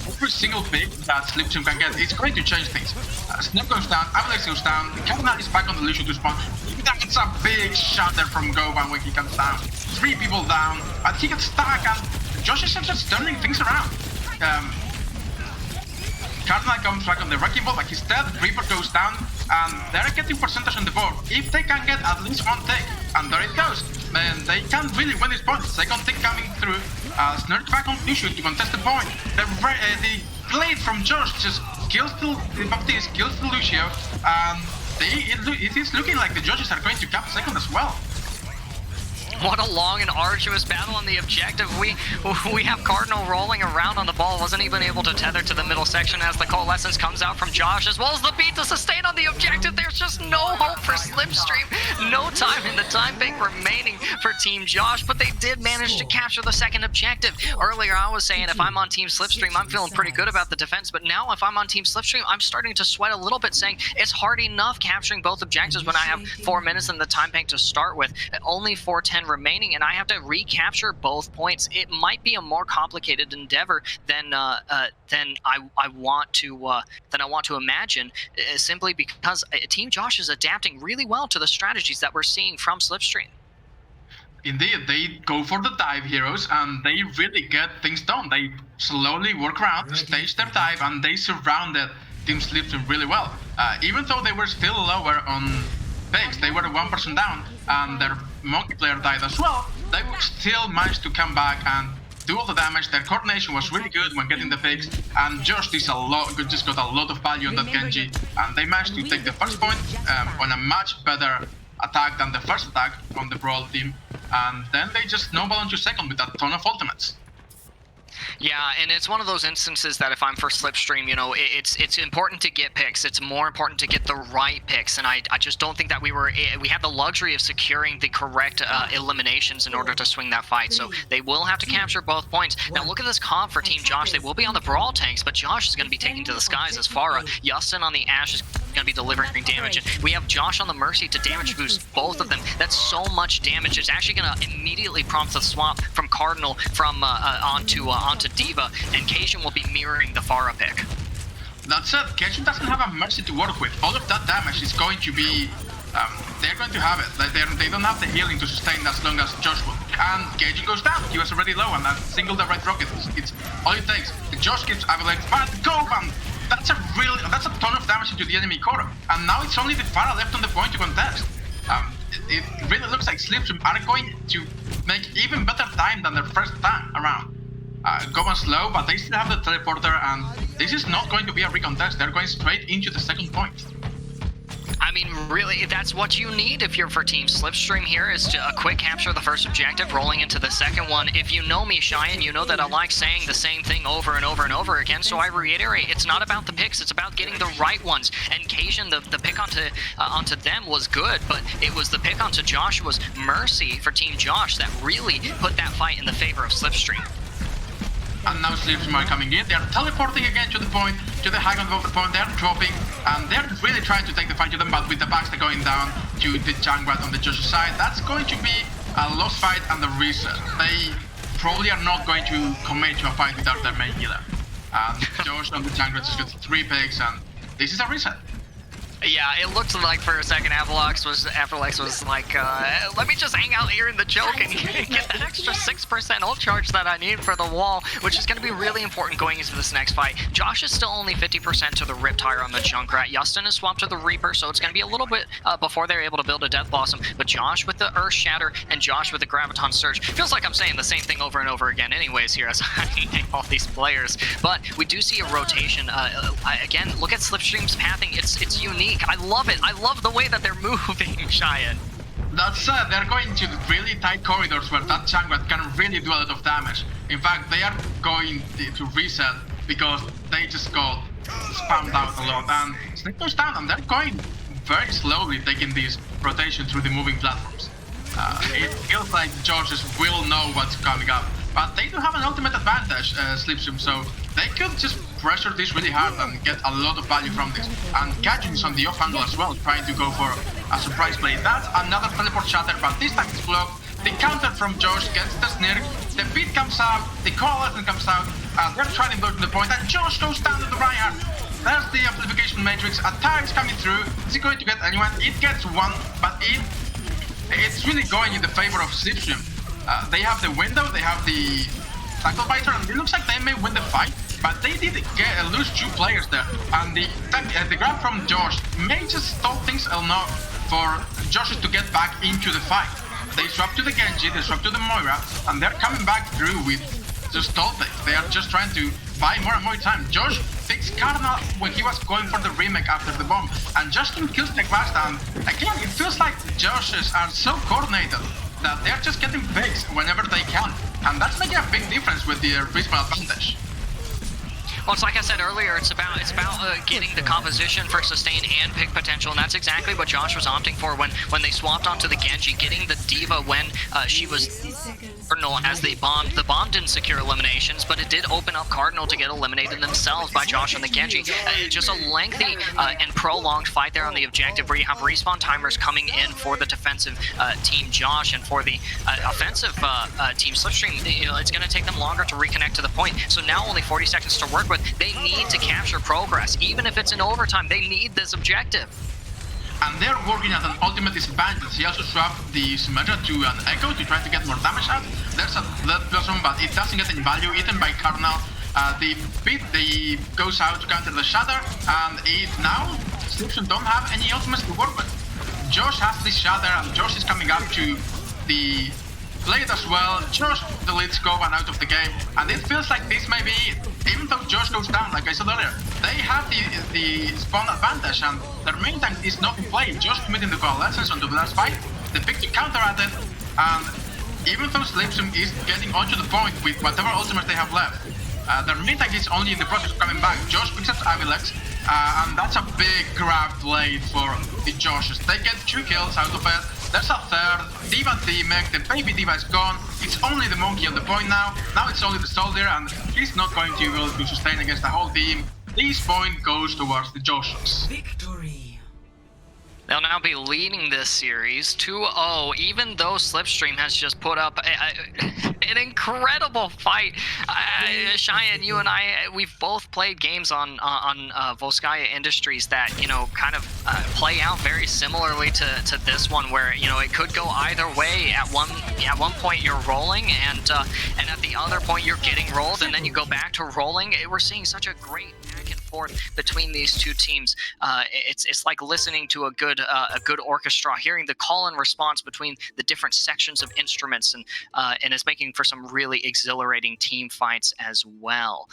Every single pick that Slipstream can get is going to change things. Snap goes down, Avalanche goes down, Cardinal is back on the Lucio to spawn. That's a big shot there from Goban when he comes down. 3 people down, but he gets stuck, and Josh is just turning things around. Cardinal comes back on the Wrecking Ball, but he's dead. Reaper goes down, and they're getting percentage on the board. If they can get at least 1 tick, and there it goes, then they can really win this point. Second tick coming through. Snurk back on Lucio to contest the point. The blade from Josh just kills the Baptiste, kills the Lucio, and it is looking like the judges are going to cap second as well. What a long and arduous battle on the objective. We have Cardinal rolling around on the ball, wasn't even able to tether to the middle section as the Coalescence comes out from Josh, as well as the beat to sustain on the objective. There's just no hope for Slipstream. No time in the time bank remaining for Team Josh, but they did manage to capture the second objective. Earlier I was saying if I'm on Team Slipstream, I'm feeling pretty good about the defense, but now if I'm on Team Slipstream, I'm starting to sweat a little bit, saying it's hard enough capturing both objectives when I have 4 minutes in the time bank to start with. Only 4:10 remaining, and I have to recapture both points. It might be a more complicated endeavor than I want to imagine, simply because Team Josh is adapting really well to the strategies that we're seeing from Slipstream. Indeed, they go for the dive heroes, and they really get things done. They slowly work around, stage their dive, and they surrounded Team Slipstream really well. Even though they were still lower on picks, they were 1% down, and their Monkey player died as well. They still managed to come back and do all the damage. Their coordination was really good when getting the picks, and Josh just got a lot of value on that Genji, and they managed to take the first point on a much better attack than the first attack on the Brawl team, and then they just snowball onto second with a ton of ultimates. Yeah, and it's one of those instances that if I'm for Slipstream, you know, it's important to get picks. It's more important to get the right picks, and I just don't think that we had the luxury of securing the correct eliminations in order to swing that fight. So they will have to capture both points. Now look at this comp for Team Josh. They will be on the Brawl tanks, but Josh is going to be taking to the skies as Farah. Justin on the Ashe is going to be delivering damage, and we have Josh on the Mercy to damage boost both of them. That's so much damage. It's actually going to immediately prompt the swap from Cardinal from onto Diva, and Cajun will be mirroring the Farah pick. That said, Cajun doesn't have a Mercy to work with. All of that damage is going to be, they're going to have it. They don't have the healing to sustain as long as Josh will. And Cajun goes down. He was already low, and that single direct rocket, it's all it takes. Josh keeps Avalanche, but Goban! That's a ton of damage into the enemy core. And now it's only the Farah left on the point to contest. It really looks like Slipstream are going to make even better time than their first time around. Goban's slow, but they still have the teleporter, and this is not going to be a recontest. They're going straight into the second point. I mean, really, that's what you need if you're for Team Slipstream here, is to a quick capture of the first objective, rolling into the second one. If you know me, Cheyenne, you know that I like saying the same thing over and over and over again, so I reiterate, it's not about the picks, it's about getting the right ones. And Cajun, the pick onto them was good, but it was the pick onto Joshua's Mercy for Team Josh that really put that fight in the favor of Slipstream. and now Slipstream are coming in. They are teleporting again to the point, to the high ground of the point. They're dropping, and they're really trying to take the fight to them, but with the Baxter going down to the Jungler on the Josh's side, that's going to be a lost fight and a reset. They probably are not going to commit to a fight without their main healer. And Josh on the Jungler just got 3 picks, and this is a reset. Yeah, it looked like for a second Afterlex was like, let me just hang out here in the choke and get that extra 6% ult charge that I need for the wall, which is going to be really important going into this next fight. Josh is still only 50% to the Riptire on the Junkrat. Justin is swapped to the Reaper, so it's going to be a little bit before they're able to build a Death Blossom. But Josh with the Earth Shatter and Josh with the Graviton Surge. Feels like I'm saying the same thing over and over again anyways here as I name all these players. But we do see a rotation. Again, look at Slipstream's pathing. It's unique. I love it. I love the way that they're moving, Cheyenne. That's they're going to really tight corridors where that Jungler can really do a lot of damage. In fact, they are going to reset because they just got spammed out a lot. And Snake goes down, and they're going very slowly taking this rotation through the moving platforms. It feels like Georges will know what's coming up. But they do have an ultimate advantage, Slipstream, so they could just pressure this really hard and get a lot of value from this. And Kajun is on the off angle as well, trying to go for a surprise play. That's another teleport shatter, but this time it's blocked. The counter from Josh gets the snirk, the beat comes out, the coalition comes out, and they're trying to go to the point, and Josh goes down to the Reinhardt. There's the amplification matrix, attack is coming through. Is he going to get anyone? It gets one, but it's really going in the favor of Slipstream. They have the window, they have the tackle biter, and it looks like they may win the fight, but they did lose 2 players there. And the grab from Josh may just stall things enough for Josh to get back into the fight. They swap to the Genji, they swap to the Moira, and they're coming back through with just stall things. They are just trying to buy more and more time. Josh picks Cardinal when he was going for the remake after the bomb, and Justin kills the Vasta, and again, it feels like Joshes are so coordinated that they're just getting picks whenever they can, and that's making a big difference with the Prisma advantage. Well, it's like I said earlier, it's about getting the composition for sustain and pick potential, and that's exactly what Josh was opting for when they swapped onto the Genji, getting the D.Va when she was Cardinal as they bombed. The bomb didn't secure eliminations, but it did open up Cardinal to get eliminated themselves by Josh and the Genji. Just a lengthy and prolonged fight there on the objective where you have respawn timers coming in for the defensive team Josh, and for the offensive team Slipstream, it's going to take them longer to reconnect to the point. So now only 40 seconds to work with. They need to capture progress. Even if it's in overtime, they need this objective. And they're working at an ultimate disadvantage. He also swapped the Symmetra to an Echo to try to get more damage out. There's a Blood Blossom, but it doesn't get any value, eaten by Cardinal. The beat goes out to counter the Shatter, and now Slipstream don't have any ultimates to work with. Josh has this Shatter, and Josh is coming up to the plate as well. Josh deletes Govan out of the game, and it feels like this may be it. Even though Josh goes down, like I said earlier, they have the spawn advantage, and their main tank is not in play. Josh committing the coalescence onto the last fight, the pick to counter at it, and even though Slipstream is getting onto the point with whatever ultimates they have left, their main tank is only in the process of coming back. Josh picks up Avilex, and that's a big grab play for the Joshes. They get 2 kills out of it. There's a third, D.Va teammate, the baby D.Va is gone, it's only the Monkey on the point now it's only the Soldier, and he's not going to be able to sustain against the whole team. This point goes towards the Joshers. Victory. They'll now be leading this series 2-0, even though Slipstream has just put up an incredible fight. Cheyenne, you and I, we've both played games on Volskaya Industries that, kind of play out very similarly to this one, where, it could go either way. At one point you're rolling, and at the other point you're getting rolled, and then you go back to rolling. We're seeing such a great back and forth between these two teams. It's like listening to a good orchestra, hearing the call and response between the different sections of instruments, and it's making for some really exhilarating team fights as well.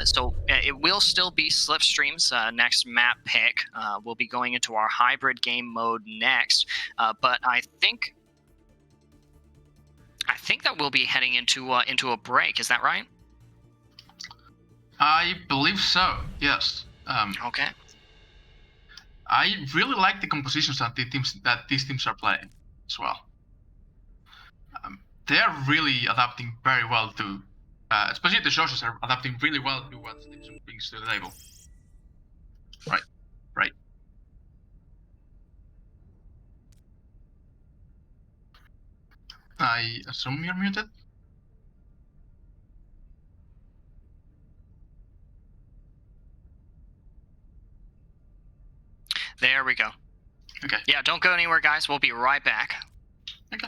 So it will still be Slipstream's next map pick. We'll be going into our hybrid game mode next, but I think that we'll be heading into a break. Is that right? I believe so, yes. Okay. I really like the compositions that these teams are playing as well. They are really adapting very well to Especially the Joshs are adapting really well to what Slipstream brings to the table. Right. I assume you're muted? There we go. Okay. Yeah, don't go anywhere, guys. We'll be right back. Okay.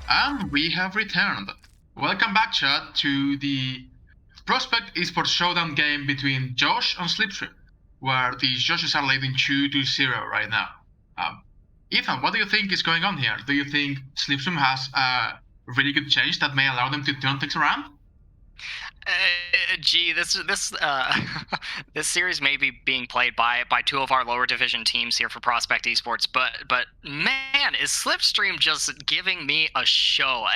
And we have returned. Welcome back, chat, to the Prospect eSports Showdown game between Josh and Slipstream, where the Joshes are leading 2-0 right now. Ethan, what do you think is going on here? Do you think Slipstream has a really good change that may allow them to turn things around? Gee, this this series may be being played by two of our lower division teams here for Prospect Esports, but man, is Slipstream just giving me a show.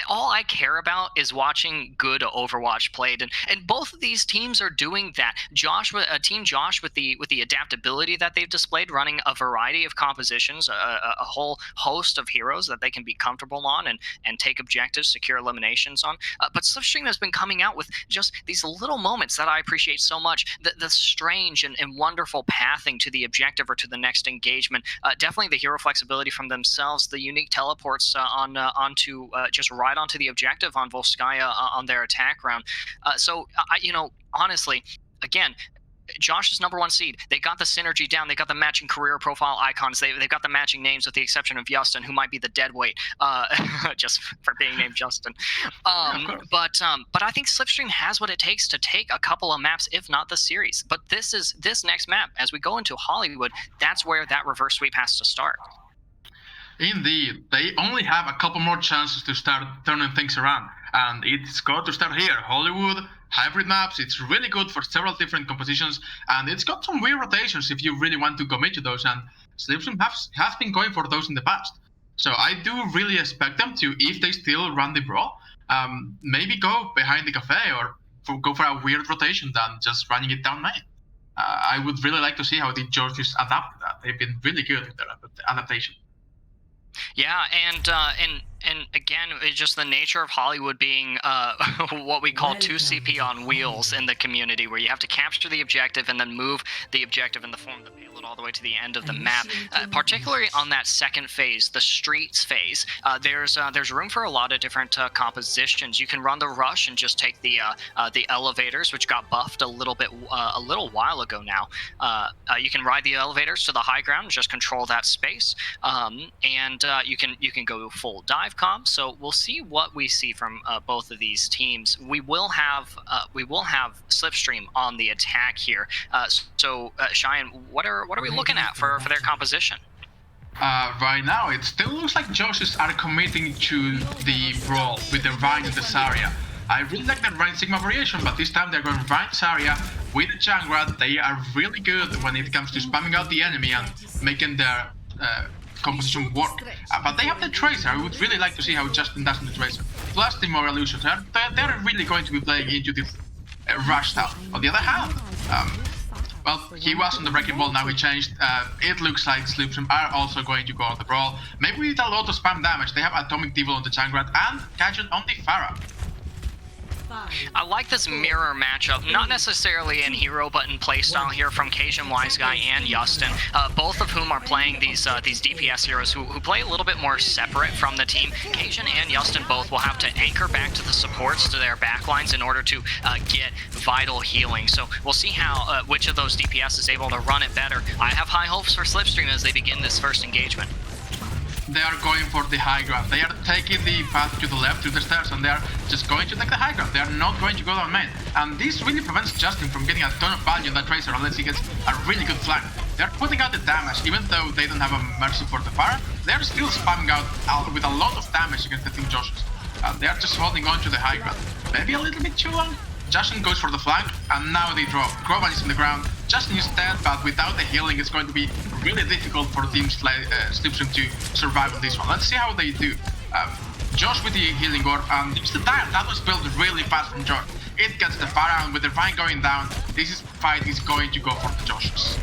All I care about is watching good Overwatch played, and both of these teams are doing that. Team Josh with the adaptability that they've displayed, running a variety of compositions, a whole host of heroes that they can be comfortable on and take objectives, secure eliminations on. But Slipstream has been coming out with just these little moments that I appreciate so much. The strange and wonderful pathing to the objective or to the next engagement. Definitely the hero flexibility from themselves. The unique teleports onto just right onto the objective on Volskaya on their attack round. Honestly, again, Josh is number 1 seed. They got the synergy down. They got the matching career profile icons. They've got the matching names with the exception of Justin, who might be the deadweight, just for being named Justin. But I think Slipstream has what it takes to take a couple of maps, if not the series. But this next map, as we go into Hollywood, that's where that reverse sweep has to start. Indeed, they only have a couple more chances to start turning things around, and it's got to start here. Hollywood, hybrid maps, it's really good for several different compositions, and it's got some weird rotations if you really want to commit to those, and Slipstream has been going for those in the past. So I do really expect them to, if they still run the brawl, maybe go behind the cafe or go for a weird rotation than just running it down main. I would really like to see how the Georges adapt to that. They've been really good in their adaptation. Yeah, and again, it's just the nature of Hollywood being what we call 2CP on wheels in the community, where you have to capture the objective and then move the objective in the form of the payload all the way to the end of the map. Particularly on that second phase, the streets phase, there's room for a lot of different compositions. You can run the rush and just take the elevators, which got buffed a little while ago now. You can ride the elevators to the high ground and just control that space, and you can go full dive comp. So we'll see what we see from both of these teams. We will have Slipstream on the attack here. Cheyenne, what are we looking at for their composition? Right now, it still looks like Joshes are committing to the brawl with the Rhine and the Zarya. I really like that Rhine Sigma variation, but this time they're going Rhine Zarya with the Jungler. They are really good when it comes to spamming out the enemy and making their composition work. But they have the Tracer. I would really like to see how Justin does in the Tracer. Plus the more illusions. They're really going to be playing into this rush style. On the other hand, well, he was on the Wrecking Ball, now he changed. It looks like Slipstream are also going to go on the brawl. Maybe with a lot of spam damage. They have Atomic Devil on the Jungler and Gadget on the Pharah. I like this mirror matchup, not necessarily in hero, but in playstyle here from Cajun, Wise Guy, and Justin, both of whom are playing these DPS heroes who play a little bit more separate from the team. Cajun and Justin both will have to anchor back to the supports, to their backlines, in order to get vital healing. So we'll see how which of those DPS is able to run it better. I have high hopes for Slipstream as they begin this first engagement. They are going for the high ground. They are taking the path to the left, to the stairs, and they are just going to take the high ground. They are not going to go down main. And this really prevents Justin from getting a ton of value in that Tracer unless he gets a really good flank. They are putting out the damage, even though they don't have a mercy for the fire. They are still spamming out with a lot of damage against the Team Joshes. They are just holding on to the high ground. Maybe a little bit too long. Justin goes for the flank, and now they drop. Groban is on the ground. Justin is dead, but without the healing, it's going to be really difficult for teams like Slipstream to survive on this one. Let's see how they do. Josh with the healing orb, and it's the dive. That was built really fast from Josh. It gets the Pharah, and with the Rhine going down, this fight is going to go for the Joshes.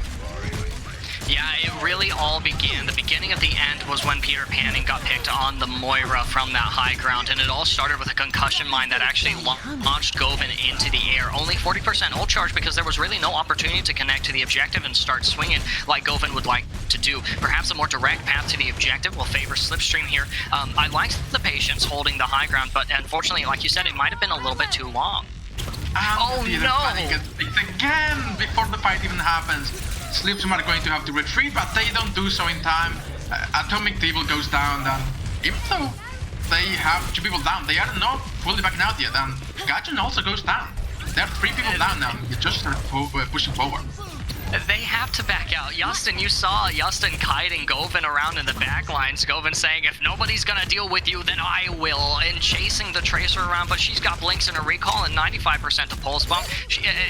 Yeah, it really all began. The beginning of the end was when Peter Panning got picked on the Moira from that high ground, and it all started with a concussion mine that actually launched Govan into the air. Only 40% ult charge because there was really no opportunity to connect to the objective and start swinging like Govan would like to do. Perhaps a more direct path to the objective will favor Slipstream here. I liked the patience holding the high ground, but unfortunately, like you said, it might have been a little bit too long. Oh no! Gets picked again before the fight even happens. Slipstream are going to have to retreat, but they don't do so in time. Atomic Devil goes down, and even though they have 2 people down. They are not fully backing out yet, and Gaijin also goes down. There are 3 people down now. You just start pushing forward. They have to back out. Justin, you saw Justin kiting Govin around in the back lines. Govin saying, if nobody's gonna deal with you, then I will. And chasing the Tracer around, but she's got blinks in her recall and 95% to pulse bump.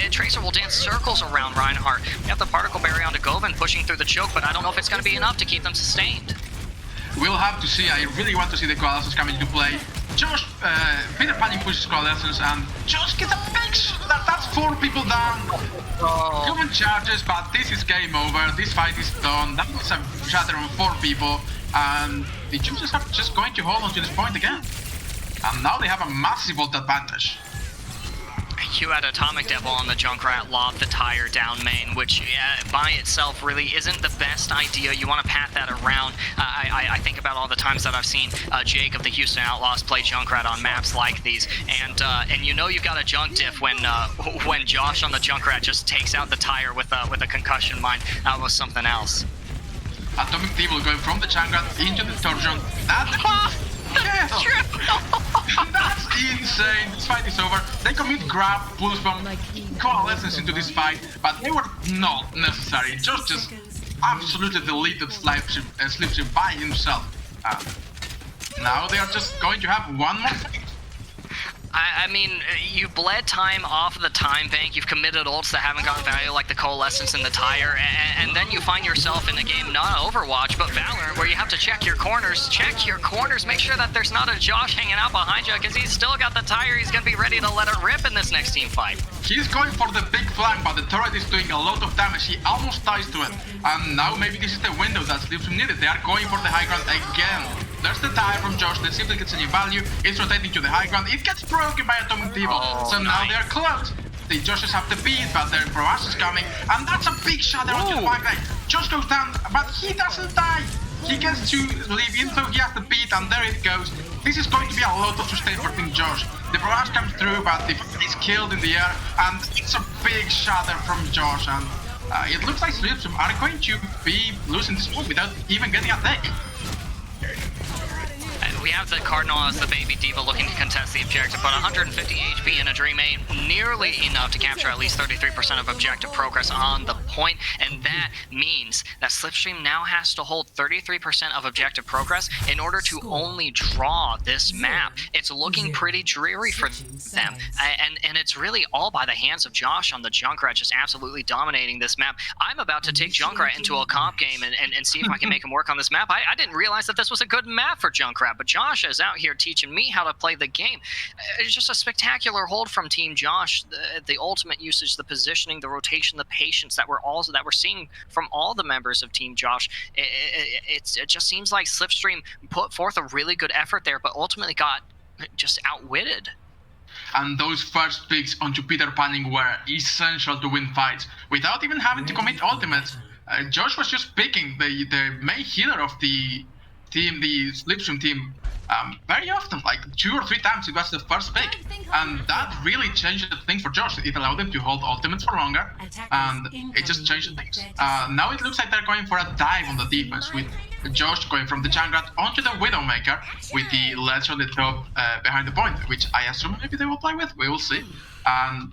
Tracer will dance circles around Reinhardt. We have the particle barrier onto Govin pushing through the choke, but I don't know if it's gonna be enough to keep them sustained. We'll have to see. I really want to see the coalescence coming into play. Josh, Peter Panning pushes coalescence, and Josh gets a big that's 4 people down. Human charges, but this is game over. This fight is done. That was a shatter on 4 people, and the Juices are just going to hold on to this point again. And now they have a massive volt advantage. You had Atomic Devil on the Junkrat lob the tire down main, which by itself really isn't the best idea. You want to pat that around. I think about all the times that I've seen Jake of the Houston Outlaws play Junkrat on maps like these, and you know you've got a junk diff when Josh on the Junkrat just takes out the tire with a concussion mine. That was something else. Atomic Devil going from the Junkrat into the Torsion. Yes! That's insane. This fight is over. They commit grab, pulse bomb, coalescence into this fight, but they were not necessary. Just absolutely deleted Slipstream by himself. Now they are just going to have one more fight. I mean, you bled time off of the time bank, you've committed ults that haven't gotten value like the coalescence and the tire, and then you find yourself in a game, not Overwatch, but Valorant, where you have to check your corners, make sure that there's not a Josh hanging out behind you, because he's still got the tire, he's going to be ready to let it rip in this next team fight. He's going for the big flank, but the turret is doing a lot of damage, he almost dies to it, and now maybe this is the window that Slipstream needed. They are going for the high ground again. There's the tire from Josh, let's see if it gets any value. It's rotating to the high ground, it gets broken by Atomic Devil, so now they are close. The Joshes have the beat, but their Proass is coming, and that's a big shot onto the back line. Josh goes down, but he doesn't die. He gets to leave info, he has the beat, and there it goes. This is going to be a lot of sustain for Team Josh. The Proass comes through, but the is killed in the air, and it's a big shatter from Josh, and it looks like Slipstream are going to be losing this one without even getting a take. We have the Cardinal as the baby diva looking to contest the objective, but 150 HP in a Dream ain't nearly enough to capture at least 33% of objective progress on the point, and that means that Slipstream now has to hold 33% of objective progress in order to only draw this map. It's looking pretty dreary for them, and it's really all by the hands of Josh on the Junkrat, just absolutely dominating this map. I'm about to take Junkrat into a comp game and see if I can make him work on this map. I didn't realize that this was a good map for Junkrat, but Josh is out here teaching me how to play the game. It's just a spectacular hold from Team Josh. The ultimate usage, the positioning, the rotation, the patience that we're seeing from all the members of Team Josh. It just seems like Slipstream put forth a really good effort there, but ultimately got just outwitted. And those first picks onto Peter Panning were essential to win fights without even having to commit ultimates. Josh was just picking the main healer of the team, the Slipstream team, very often, like 2 or 3 times it was the first pick, and that really changed the thing for Josh. It allowed them to hold ultimates for longer, and it just changed things. Now it looks like they're going for a dive on the defense, with Josh going from the Junkrat onto the Widowmaker with the ledge on the top behind the point, which I assume maybe they will play with. We will see. And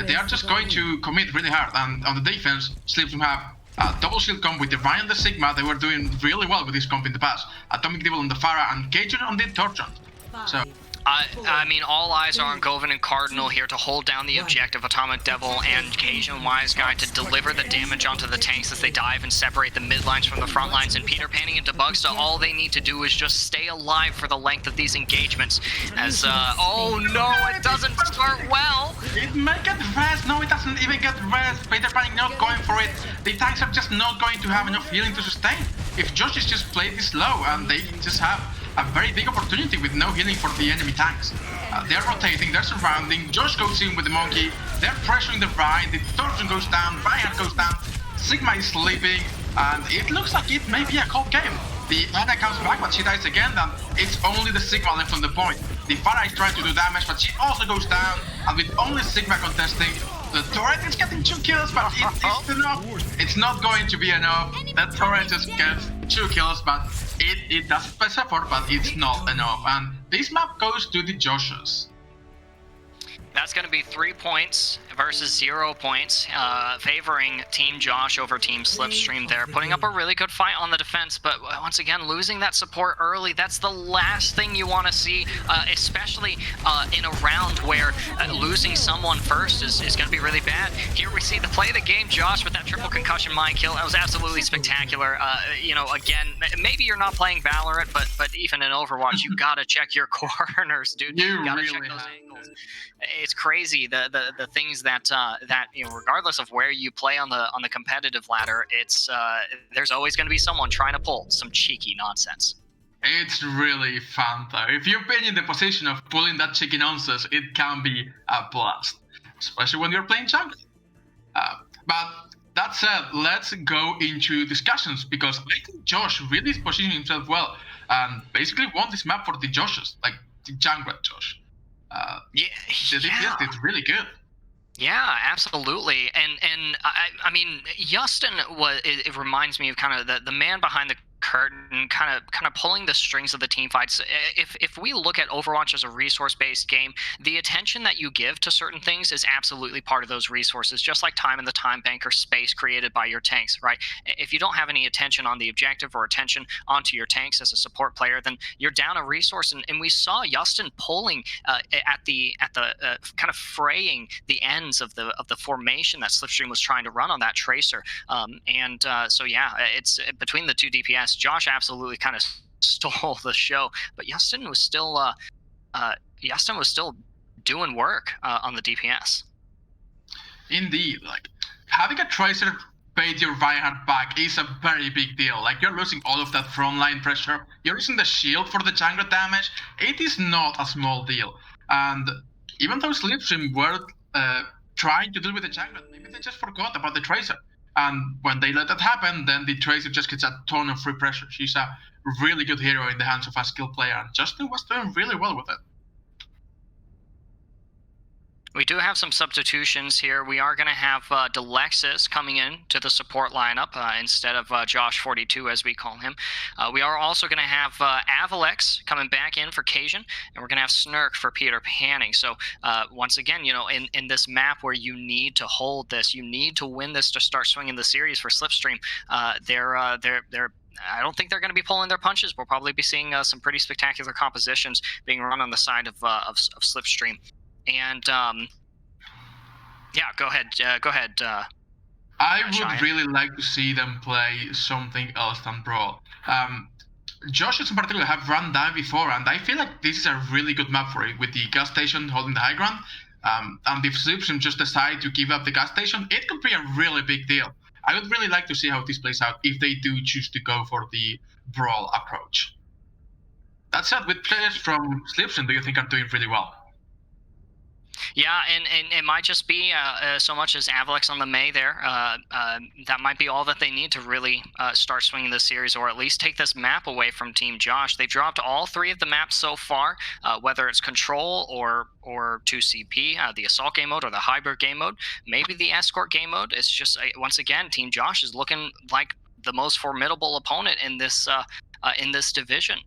they are just going to commit really hard, and on the defense, Slipstream have double shield comp with Divine and the Sigma. They were doing really well with this comp in the past. Atomic Devil on the Pharah and Cajun on the Torchon. So I mean, all eyes are on Govin and Cardinal here to hold down the objective. Atomic Devil and Cajun Wise Guy to deliver the damage onto the tanks as they dive and separate the mid lines from the front lines. And Peter Panning and Debugsta, all they need to do is just stay alive for the length of these engagements. As oh no, it doesn't start well. It might get rest. No, it doesn't even get rest. Peter Panning not going for it. The tanks are just not going to have enough healing to sustain. If Josh is just played this low, and they just have a very big opportunity with no healing for the enemy tanks. They're rotating, they're surrounding, Josh goes in with the monkey, they're pressuring the Ryan, the Torsion goes down, Reinhardt goes down, Sigma is sleeping, and it looks like it may be a cold game. The Ana comes back, but she dies again, and it's only the Sigma left on the point. The Pharah is trying to do damage, but she also goes down, and with only Sigma contesting, the turret is getting 2 kills, but it's enough. It's not going to be enough. That turret just gets 2 kills, but it does best effort, but it's not enough. And this map goes to the Joshes. That's going to be 3 points versus 0 points, favoring Team Josh over Team Slipstream there, putting up a really good fight on the defense, but once again, losing that support early, that's the last thing you want to see, especially in a round where losing someone first is going to be really bad. Here we see the play of the game, Josh, with that triple concussion mind kill. That was absolutely spectacular. Again, maybe you're not playing Valorant, but even in Overwatch, you got to check your corners, dude. You got to really check those have. angles. It's crazy the things that regardless of where you play on the competitive ladder, it's there's always going to be someone trying to pull some cheeky nonsense. It's really fun though. If you've been in the position of pulling that cheeky nonsense, it can be a blast, especially when you're playing jungle. But that said, let's go into discussions, because I think Josh really is positioning himself well and basically won this map for the Joshes, like the jungle Josh. The DPS did really good. Yeah, absolutely. And I mean, Justin it reminds me of kind of the man behind the curtain, kind of pulling the strings of the team fights. If we look at Overwatch as a resource-based game, the attention that you give to certain things is absolutely part of those resources, just like time in the time bank or space created by your tanks, right? If you don't have any attention on the objective or attention onto your tanks as a support player, then you're down a resource. And we saw Justin pulling at the kind of fraying the ends of the formation that Slipstream was trying to run on that tracer. So yeah, it's between the two DPS. Josh absolutely kind of stole the show, but Justin was still doing work on the DPS. Indeed, like having a tracer paid your Reinhardt back is a very big deal. Like, you're losing all of that frontline pressure, you're losing the shield for the jungle damage. It is not a small deal. And even though Slipstream were trying to deal with the jungle, maybe they just forgot about the tracer. And when they let that happen, then the Tracer just gets a ton of free pressure. She's a really good hero in the hands of a skilled player, and Justin was doing really well with it. We do have some substitutions here. We are going to have Delexis coming in to the support lineup instead of Josh42, as we call him. We are also going to have Avalex coming back in for Cajun, and we're going to have Snurk for Peter Panning. So once again, in this map where you need to hold this, you need to win this to start swinging the series for Slipstream. They're I don't think they're going to be pulling their punches. We'll probably be seeing some pretty spectacular compositions being run on the side of Slipstream. And yeah, go ahead. I would really like to see them play something else than Brawl. Josh's in particular have run down before, and I feel like this is a really good map for it, with the gas station holding the high ground. And if Slipstream just decide to give up the gas station, it could be a really big deal. I would really like to see how this plays out if they do choose to go for the Brawl approach. That said, with players from Slipstream, do you think are doing really well? Yeah, and it might just be so much as Avalex on the May there. That might be all that they need to really start swinging this series, or at least take this map away from Team Josh. They've dropped all 3 of the maps so far, whether it's Control or 2CP, the Assault game mode or the Hybrid game mode, maybe the Escort game mode. It's just, once again, Team Josh is looking like the most formidable opponent in this division.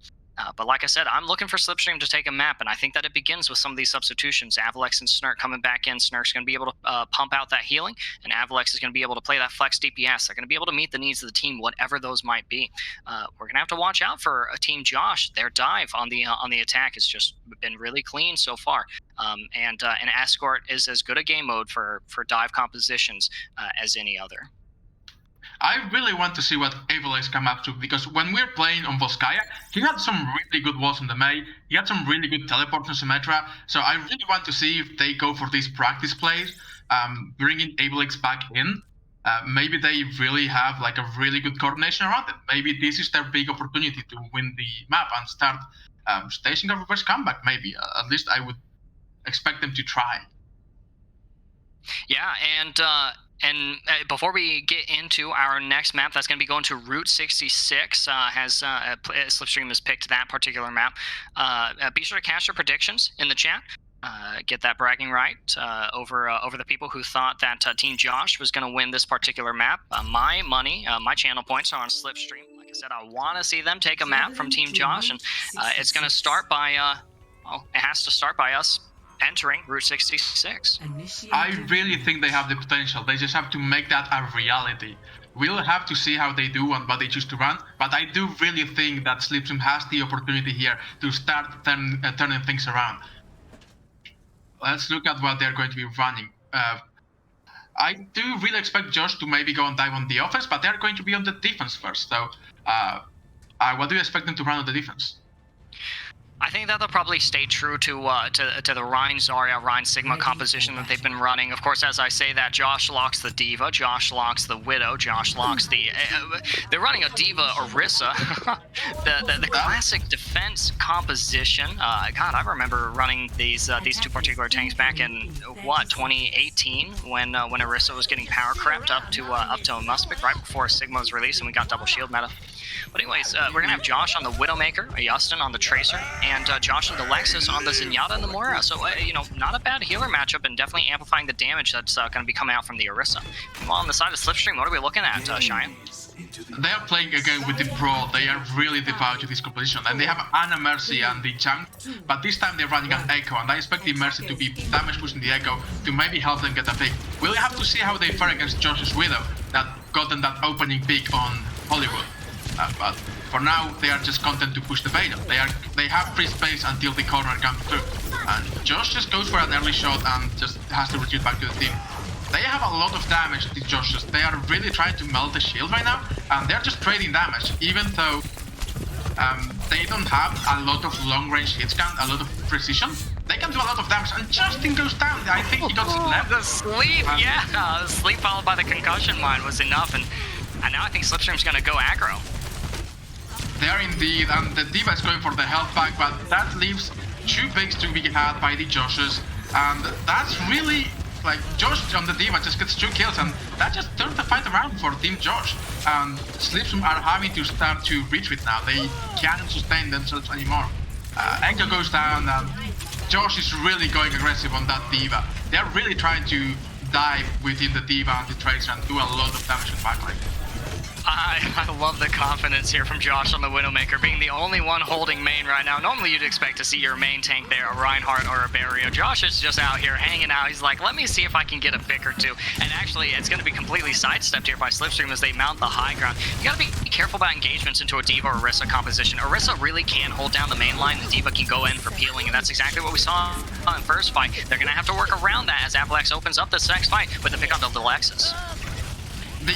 But like I said, I'm looking for Slipstream to take a map, and I think that it begins with some of these substitutions. Avalex and Snurk coming back in. Snurk's going to be able to pump out that healing, and Avalex is going to be able to play that flex DPS. They're going to be able to meet the needs of the team, whatever those might be. We're going to have to watch out for a Team Josh. Their dive on the attack has just been really clean so far. And Escort is as good a game mode for dive compositions as any other. I really want to see what Avalex come up to, because when we're playing on Volskaya, he had some really good walls in the May, he had some really good teleports on Symmetra, so I really want to see if they go for these practice plays, bringing Avalex back in. Maybe they really have like a really good coordination around it. Maybe this is their big opportunity to win the map and start staging a reverse comeback, maybe. At least I would expect them to try. Yeah, and before we get into our next map, that's going to be going to Route 66. Slipstream has picked that particular map. Be sure to cast your predictions in the chat. Get that bragging right over the people who thought that Team Josh was going to win this particular map. My money, my channel points are on Slipstream. Like I said, I want to see them take a map from Team Josh, and it's going to start by, it has to start by us entering Route 66. I really think they have the potential. They just have to make that a reality. We'll have to see how they do and what they choose to run, but I do really think that Slipstream has the opportunity here to start turning things around. Let's look at what they're going to be running. I do really expect Josh to maybe go and dive on the offense, but they're going to be on the defense first. So, what do you expect them to run on the defense? I think that they'll probably stay true to the Rein Zarya, Rein Sigma composition that they've been running. Of course, as I say that, Josh locks the D.Va, Josh locks the Widow, Josh locks the... they're running a D.Va Orisa, the classic defense composition. God, I remember running these two particular tanks back in, what, 2018, when Orisa was getting power crept up to a Muspik right before Sigma was released and we got double shield meta. But anyways, we're gonna have Josh on the Widowmaker, Justin on the Tracer, and Josh on the Lexus on the Zenyatta and the Moira. So, you know, not a bad healer matchup and definitely amplifying the damage that's gonna be coming out from the Orisa. While on the side of Slipstream, what are we looking at, Cheyenne? They are playing again with the Brawl. They are really devout to this composition, and they have Ana, Mercy, and the Chunk, but this time they're running an Echo, and I expect the Mercy to be damage pushing the Echo to maybe help them get a pick. We'll have to see how they fare against Josh's Widow that got them that opening pick on Hollywood. But for now, they are just content to push the beta. They have free space until the corner comes through. And Josh just goes for an early shot and just has to retreat back to the team. They have a lot of damage, these Joshes. They are really trying to melt the shield right now, and they're just trading damage, even though they don't have a lot of long-range hitscan, a lot of precision. They can do a lot of damage, and Justin goes down. I think he got slept. The sleep, the sleep followed by the concussion mine was enough, and now I think Slipstream's gonna go aggro. They are indeed, and the D.Va is going for the health pack, but that leaves two picks to be had by the Joshes, and that's really, like, Josh on the D.Va just gets 2 kills, and that just turns the fight around for Team Josh. And Slipstream are having to start to retreat now. They can't sustain themselves anymore. Echo goes down, and Josh is really going aggressive on that D.Va. They're really trying to dive within the D.Va and the Tracer and do a lot of damage with backline. I love the confidence here from Josh on the Widowmaker, being the only one holding main right now. Normally you'd expect to see your main tank there, a Reinhardt or a Barrio. Josh is just out here hanging out. He's like, let me see if I can get a pick or two. And actually, it's going to be completely sidestepped here by Slipstream as they mount the high ground. You got to be careful about engagements into a D.Va or Orisa composition. Orisa really can hold down the main line, and D.Va can go in for peeling, and that's exactly what we saw in the first fight. They're going to have to work around that as Applex opens up this next fight with a pick on the Lexus.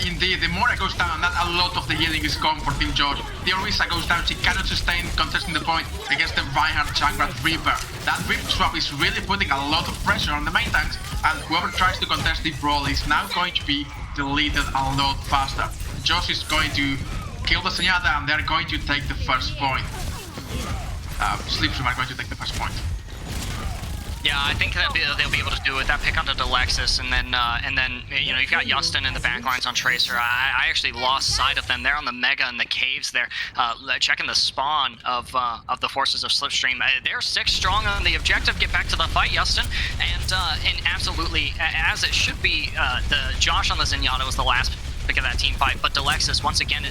Indeed, the Moira goes down, and a lot of the healing is gone for Team Josh. The Orisa goes down, she cannot sustain contesting the point against the Reinhardt Changrat Reaper. That Rip Swap is really putting a lot of pressure on the main tanks, and whoever tries to contest the Brawl is now going to be deleted a lot faster. Josh is going to kill the Zenyatta, and they're going to take the first point. Slipstream are going to take the first point. Yeah, I think that they'll be able to do it. That pick onto the Lexus, and then you know, you've got Justin in the backlines on Tracer. I actually lost sight of them. They're on the Mega in the caves there, checking the spawn of the forces of Slipstream. They're 6 strong on the objective. Get back to the fight, Justin, and absolutely, as it should be, the Josh on the Zenyatta was the last pick of that team fight, but Delexis, once again,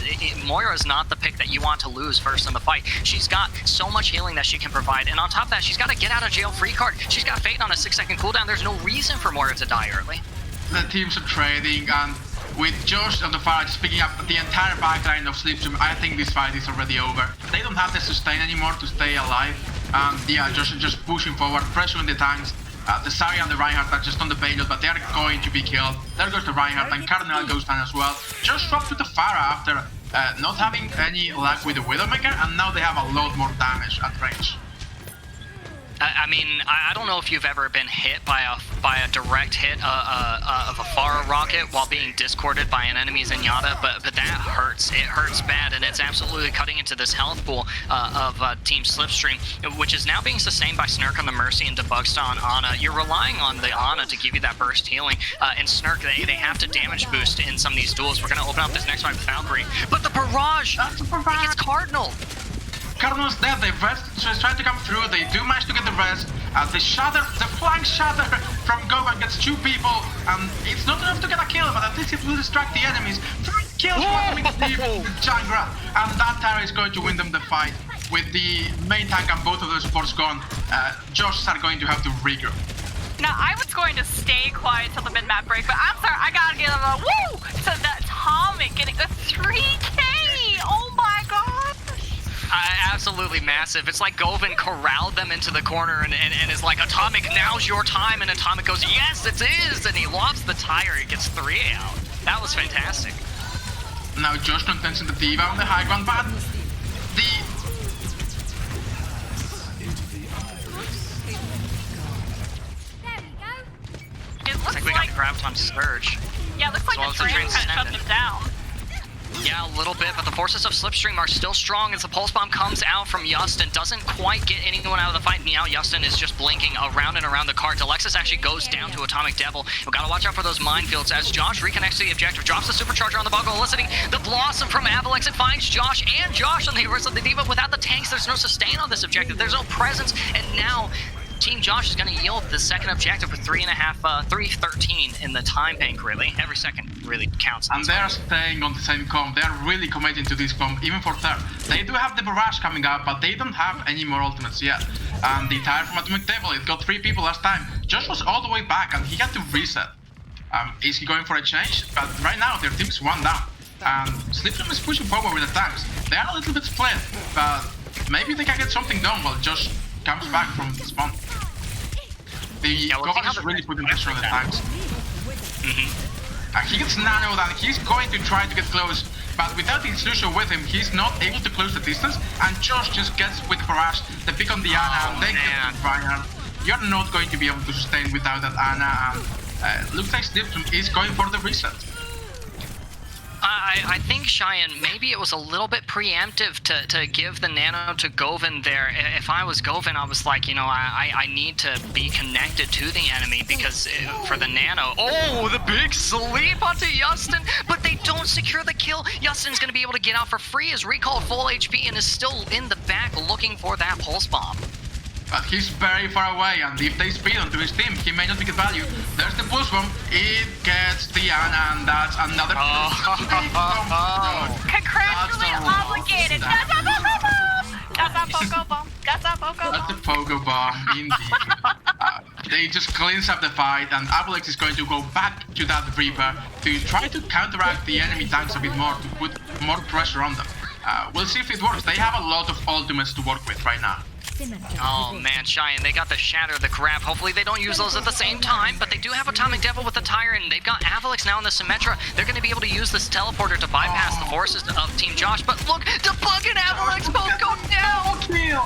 Moira is not the pick that you want to lose first in the fight. She's got so much healing that she can provide, and on top of that, she's got a get out of jail free card. She's got Fate on a 6-second cooldown. There's no reason for Moira to die early. The teams are trading, and with Josh on the far just picking up the entire backline of Slipstream, I think this fight is already over. They don't have the sustain anymore to stay alive, and yeah, Josh is just pushing forward, pressuring the tanks. The Zarya and the Reinhardt are just on the payload, but they are going to be killed. There goes the Reinhardt, and Cardinal goes down as well. Just dropped to the Pharah after not having any luck with the Widowmaker, and now they have a lot more damage at range. I mean, I don't know if you've ever been hit by a direct hit of a Pharah rocket while being discorded by an enemy Zenyatta, but that hurts. It hurts bad, and it's absolutely cutting into this health pool of Team Slipstream, which is now being sustained by Snurk on the Mercy and Debugsta on Ana. You're relying on the Ana to give you that burst healing, and Snurk, they have to damage boost in some of these duels. We're going to open up this next fight with Valkyrie, but the barrage! That's a barrage! It's Cardinal! Cardinal's dead, they try to come through, they do manage to get the rest. The flank shatter from Goban gets 2 people, and it's not enough to get a kill, but at least it will distract the enemies. 3 kills one Jangra, and that Tara is going to win them the fight. With the main tank and both of those supports gone, Josh are going to have to regroup. Now, I was going to stay quiet till the mid-map break, but I'm sorry, I gotta give him a woo! So that Atomic getting a 3K! Oh my god! Absolutely massive. It's like Govin corralled them into the corner and is like, Atomic, now's your time, and Atomic goes, yes, it is! And he lobs the tire, he gets 3 out. That was fantastic. Now Josh contention the Diva on the high ground, but the... Looks like we got the grab time surge. Yeah, it looks like the train kind of shut them down. Yeah, a little bit, but the forces of Slipstream are still strong as the pulse bomb comes out from Justin. Doesn't quite get anyone out of the fight. Now Justin is just blinking around and around the cart. Alexis actually goes down to Atomic Devil. We gotta watch out for those minefields as Josh reconnects to the objective, drops the supercharger on the boggle, eliciting the blossom from Avalex. It finds Josh and Josh on the reverse of the Diva. Without the tanks, there's no sustain on this objective. There's no presence, and now Team Josh is going to yield the second objective for 3:13 in the time bank, really. Every second really counts. And they're staying on the same comp. They're really committing to this comp, even for third. They do have the barrage coming up, but they don't have any more ultimates yet. And the tire from Atomic Devil, it got 3 people last time. Josh was all the way back, and he had to reset. Is he going for a change? But right now, their team's 1 down. And Slipstream is pushing forward with the tanks. They are a little bit split, but maybe they can get something done while Josh comes back from the spawn. The Govin is really putting pressure on the tanks. He gets nanoed and he's going to try to get close, but without the Lucio with him, he's not able to close the distance, and Josh just gets with the barrage, the pick on the Ana, and they get the Reinhardt. You're not going to be able to sustain without that Ana, and looks like Slipstream is going for the reset. I think, Cheyenne, maybe it was a little bit preemptive to give the nano to Govin there. If I was Govin, I was like, you know, I need to be connected to the enemy because for the nano... Oh, the big sleep onto Justin, but they don't secure the kill. Justin's going to be able to get out for free as recalled full HP and is still in the back looking for that pulse bomb. But he's very far away, and if they speed onto his team, he may not get value. There's the push bomb, it gets the Ana, and that's another... Congratulate obligated! That's a Pogo Bomb! That's a Pogo Bomb! That's a Pogo Bomb! That's a Pogo Bomb, indeed. They just cleans up the fight, and Avalex is going to go back to that Reaper to try to counteract the enemy tanks a bit more, to put more pressure on them. We'll see if it works. They have a lot of ultimates to work with right now. Oh man, Cheyenne, they got the Shatter, the Grab. Hopefully they don't use those at the same time, but they do have Atomic Devil with the tire, and they've got Avalex now in the Symmetra. They're going to be able to use this teleporter to bypass the forces of Team Josh, but look, Debug and Avalex both go down! Kill!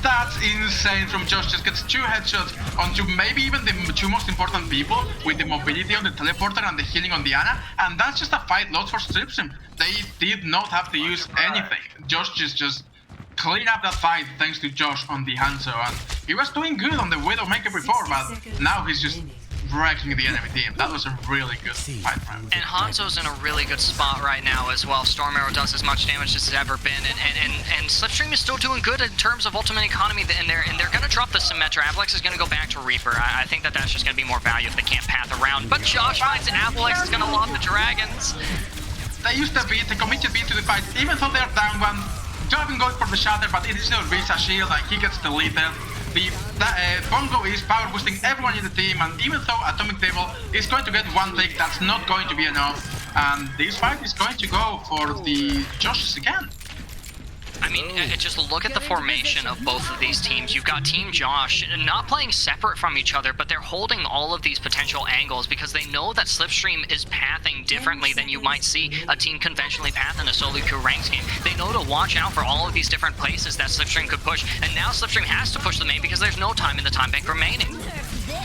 That's insane from Josh. Just gets 2 headshots onto maybe even the 2 most important people with the mobility on the teleporter and the healing on the Ana, and that's just a fight lost for Slipstream. They did not have to use anything. Josh just clean up that fight thanks to Josh on the Hanzo, and he was doing good on the Widowmaker before, but now he's just wrecking the enemy team. That was a really good fight for him. And Hanzo's in a really good spot right now as well. Storm Arrow does as much damage as it's ever been, and Slipstream is still doing good in terms of ultimate economy, and they're gonna drop the Symmetra. Avalex is gonna go back to Reaper. I think that's just gonna be more value if they can't path around. But Josh finds Avalex is gonna lob the dragons. They used the beat, they committed beat to the fight, even though they're down 1. Jovin goes for the Shatter, but it is no Risa shield, and he gets deleted. The Bongo is power boosting everyone in the team, and even though Atomic Devil is going to get 1 pick, that's not going to be enough. And this fight is going to go for the Joshes again. I mean, just look at the formation of both of these teams. You've got Team Josh not playing separate from each other, but they're holding all of these potential angles because they know that Slipstream is pathing differently than you might see a team conventionally path in a solo queue ranks game. They know to watch out for all of these different places that Slipstream could push, and now Slipstream has to push the main because there's no time in the time bank remaining.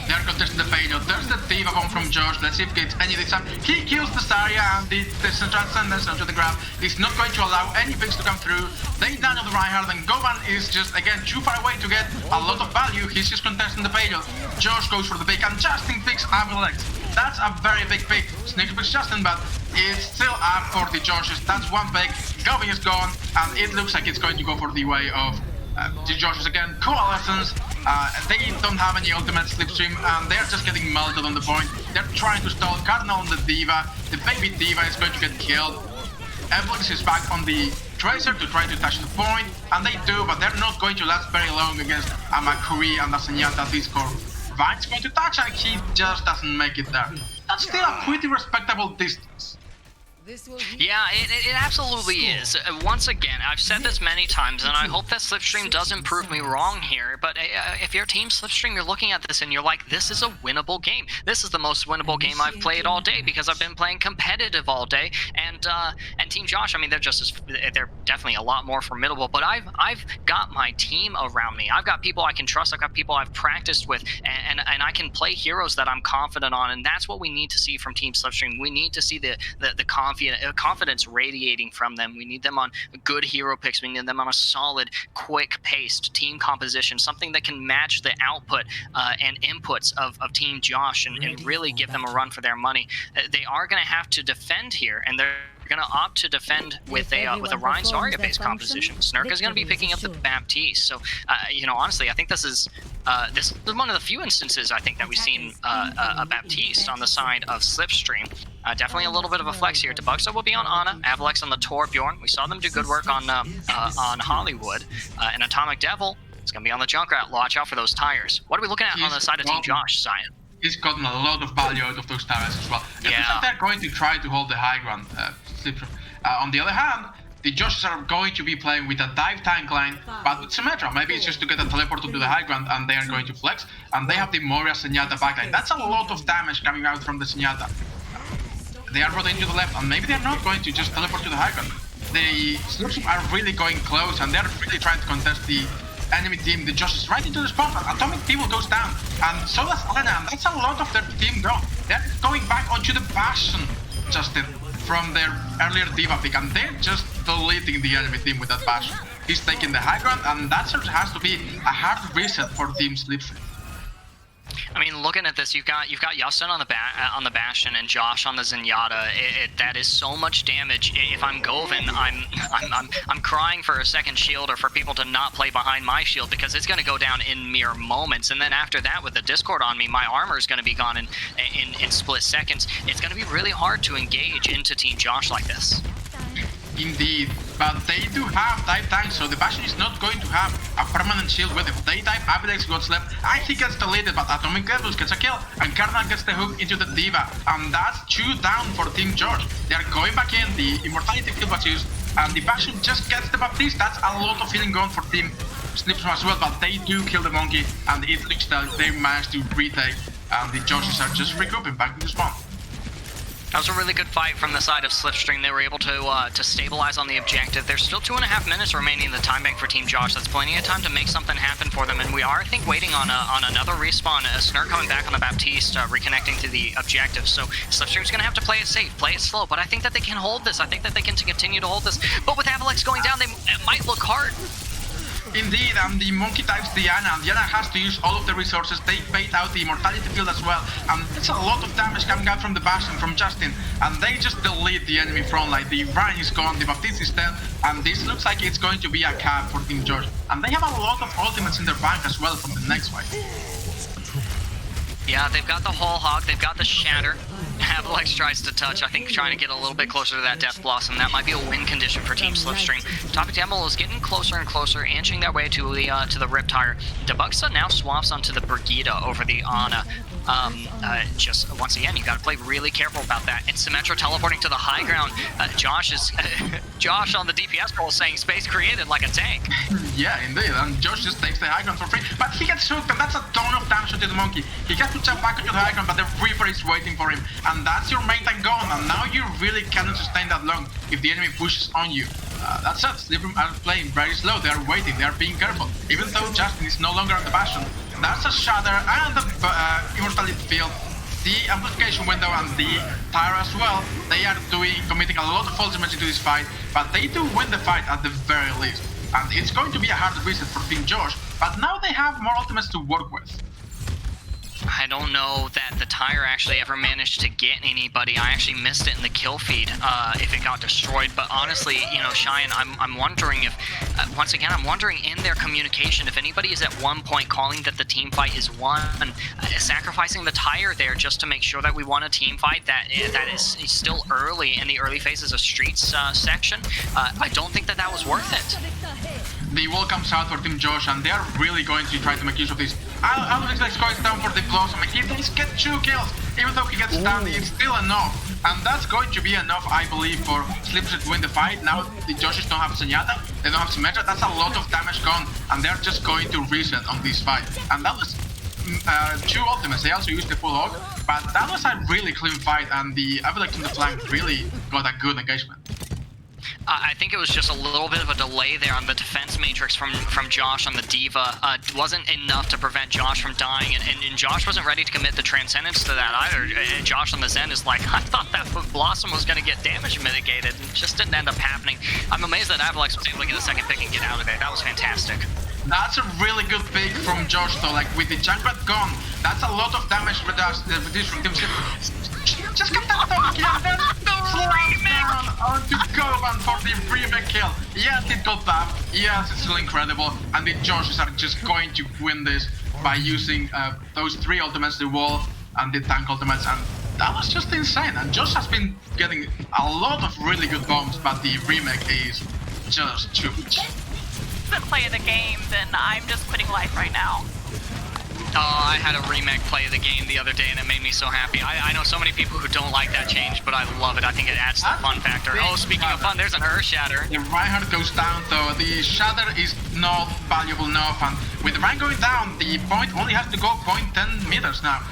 They're contesting the payload. There's the Diva bomb from Josh. Let's see if he gets any this time. He kills the Zarya, and the Transcendence onto the Grab is not going to allow any picks to come through. They down on the Reinhardt, and Govan is just, again, too far away to get a lot of value. He's just contesting the payload. Josh goes for the pick, and Justin picks Avalex. That's a very big pick. Snake picks Justin, but it's still up for the Joshes. That's 1 pick. Govan is gone, and it looks like it's going to go for the way of Josh is again coalescence. They don't have any ultimate Slipstream, and they're just getting melted on the point. They're trying to stall Cardinal on the Diva. The baby Diva is going to get killed. Evelix is back on the Tracer to try to touch the point, and they do, but they're not going to last very long against a McCree and a Zenyatta Discord. Vine's going to touch, and he just doesn't make it there. That's still a pretty respectable distance. Yeah, it absolutely is. Once again, I've said this many times, and I hope that Slipstream doesn't prove me wrong here, but if you're Team Slipstream, you're looking at this and you're like, this is a winnable game. This is the most winnable game I've played all day because I've been playing competitive all day, and Team Josh, I mean, they're definitely a lot more formidable, but I've got my team around me. I've got people I can trust, I've got people I've practiced with, and I can play heroes that I'm confident on, and that's what we need to see from Team Slipstream. We need to see the confidence radiating from them. We need them on good hero picks. We need them on a solid, quick-paced team composition, something that can match the output and inputs of Team Josh and really give them a run for their money. They are going to have to defend here, and they're going to opt to defend with a Ryan Zarya based composition. Snurk is going to be picking up the Baptiste. So, honestly, I think this is one of the few instances I think that we've seen a Baptiste on the side of Slipstream. Definitely a little bit of a flex here. Debuxo will be on Ana, Avalex on the Torbjorn. We saw them do good work on Hollywood, and Atomic Devil is going to be on the Junkrat. Watch out for those tires. What are we looking at on the side of Team Josh, Zion? He's gotten a lot of value out of those tires as well. It looks like they're going to try to hold the high ground. On the other hand, the Joshes are going to be playing with a dive tank line, but with Symmetra. Maybe it's just to get a teleport to the high ground, and they are going to flex. And they have the Moria Zenyatta backline. That's a lot of damage coming out from the Zenyatta. They are rotating to the left, and maybe they're not going to just teleport to the high ground. The Slipstream are really going close, and they're really trying to contest the enemy team. The Josh is right into the spot, but Atomic Devil goes down, and so does Elena, and that's a lot of their team gone. They're going back onto the Bastion, Justin, from their earlier Diva pick, and they're just deleting the enemy team with that Bastion. He's taking the high ground, and that sort of has to be a hard reset for Team Slipstream. I mean, looking at this, you've got Justin on the Bastion and Josh on the Zenyatta. That is so much damage. If I'm Govan, I'm crying for a second shield or for people to not play behind my shield because it's going to go down in mere moments. And then after that, with the Discord on me, my armor is going to be gone in split seconds. It's going to be really hard to engage into Team Josh like this. Indeed, but they do have dive tanks, so the Bastion is not going to have a permanent shield with it. They dive, Avalex gets left, and he gets deleted, but Atomic Devil gets a kill, and Cardinal gets the hook into the Diva, and that's 2 down for Team George. They are going back in, the Immortality field was used, and the Bastion just gets the Baptiste. That's a lot of healing gone for Team Slipstream as well, but they do kill the Monkey, and it looks like they managed to retake, and the Georges are just recouping back to the spawn. That was a really good fight from the side of Slipstream. They were able to stabilize on the objective. There's still 2.5 minutes remaining in the time bank for Team Josh. That's plenty of time to make something happen for them. And we are, I think, waiting on another respawn. Snurk coming back on the Baptiste, reconnecting to the objective. So Slipstream's going to have to play it safe, play it slow. But I think that they can hold this. I think that they can continue to hold this. But with Avalex going down, it might look hard. Indeed, and the Monkey types Diana, and Diana has to use all of the resources. They bait out the Immortality field as well, and it's a lot of damage coming out from the Bastion, from Justin, and they just delete the enemy front line. The Ryan is gone, the Baptiste is dead, and this looks like it's going to be a cap for Team George. And they have a lot of ultimates in their bank as well from the next fight. Yeah, they've got the Whole Hog, they've got the Shatter. Avalex tries to touch, I think trying to get a little bit closer to that Death Blossom. That might be a win condition for Team Slipstream. Atomic Devil is getting closer and closer, inching their way to the Riptire. Debuxa now swaps onto the Brigida over the Ana. Just once again, you got to play really careful about that. And Symmetra teleporting to the high ground. Josh on the DPS roll saying space created like a tank. Yeah, indeed, and Josh just takes the high ground for free, but he gets hooked, and that's a ton of damage to the Monkey. He has to jump back into the high ground, but the Reaper is waiting for him, and that's your main tank gone, and now you really cannot sustain that long if the enemy pushes on you. That's it, Slipstream are playing very slow, they are waiting, they are being careful, even though Justin is no longer at the Bastion. That's a Shatter and the Immortality field, the Amplification window and the Tire as well. They are committing a lot of ultimates into this fight, but they do win the fight at the very least. And it's going to be a hard reset for Team Josh, but now they have more ultimates to work with. I don't know that the tire actually ever managed to get anybody. I actually missed it in the kill feed if it got destroyed. But honestly, you know, Cheyenne, I'm wondering if, once again, I'm wondering in their communication if anybody is at one point calling that the team fight is won, sacrificing the tire there just to make sure that we won a team fight that is still early in the early phases of Streets section. I don't think that was worth it. The wall comes out for Team Josh, and they are really going to try to make use of this. Alex goes down for the Blossom. He does get 2 kills, even though he gets stunned. It's still enough, and that's going to be enough, I believe, for Slipstream to win the fight. Now the Joshes don't have Zenyatta, they don't have Symmetra. That's a lot of damage gone, and they're just going to reset on this fight. And that was 2 ultimates. They also used the full hog, but that was a really clean fight, and the Avalanche on the flank really got a good engagement. I think it was just a little bit of a delay there on the defense matrix from Josh on the Diva. Wasn't enough to prevent Josh from dying, and Josh wasn't ready to commit the Transcendence to that either. Josh on the Zen is like, I thought that Blossom was going to get damage mitigated, and it just didn't end up happening. I'm amazed that Avalanche was able to get a second pick and get out of there. That was fantastic. That's a really good pick from Josh, though. Like, with the Junkrat gone, that's a lot of damage reduced from Team Slipstream. Just get that double kill, and then slam down onto Govan for the remake kill. Yes, it got buffed. Yes, it's still incredible. And the Joshes are just going to win this by using those 3 ultimates, the wall and the tank ultimates. And that was just insane. And Josh has been getting a lot of really good bombs, but the remake is just too much. Play of the game, then I'm just quitting life right now. Oh, I had a remake play of the game the other day, and it made me so happy. I know so many people who don't like that change, but I love it. I think it adds to the fun factor. Oh, speaking of fun, there's an Earth Shatter. The Reinhardt goes down, though. The Shatter is not valuable enough, and with the Rein going down, the point only has to go 0.10 meters now.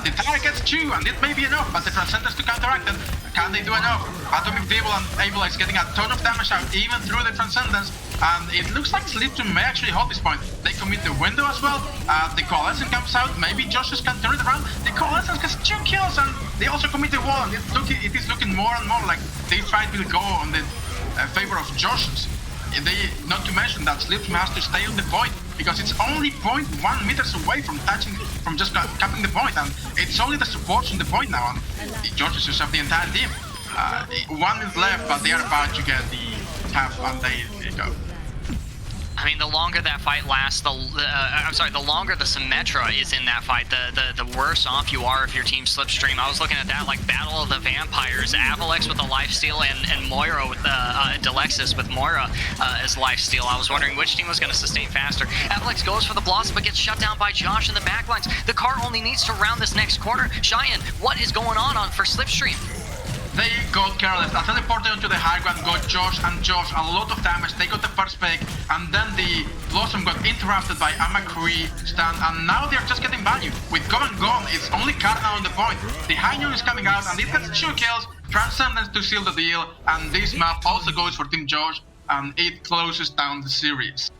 The tire gets 2, and it may be enough, but the Transcendence to counteract it. Can they do enough? Atomic Devil and Able is getting a ton of damage out, even through the Transcendence, and it looks like Slipstream may actually hold this point. They commit the window as well. The Coalescence comes out, maybe Joshes can turn it around. The Coalescence gets 2 kills, and they also commit the wall, and it is looking more and more like this fight will go on the favor of Joshes. Not to mention that Slipstream has to stay on the point, because it's only 0.1 meters away from just capping the point, and it's only the supports on the point now, and the Joshes just have the entire team. 1 minute left, but they are about to get the tap, and they go. I mean, the longer that fight lasts, the longer the Symmetra is in that fight, the worse off you are if your team Slipstream. I was looking at that, like Battle of the Vampires, Avalex with a lifesteal and Moira with Delexis with Moira as lifesteal. I was wondering which team was going to sustain faster. Avalex goes for the Blossom, but gets shut down by Josh in the backlines. The car only needs to round this next corner. Cheyenne, what is going on for Slipstream? They got careless. A teleporter onto the high ground got Josh, and Josh a lot of damage. They got the first pick, and then the Blossom got interrupted by a McCree stand, and now they're just getting value. With Govan gone, it's only Cardinal on the point. The high noon is coming out, and it gets 2 kills, Transcendence to seal the deal, and this map also goes for Team Josh, and it closes down the series.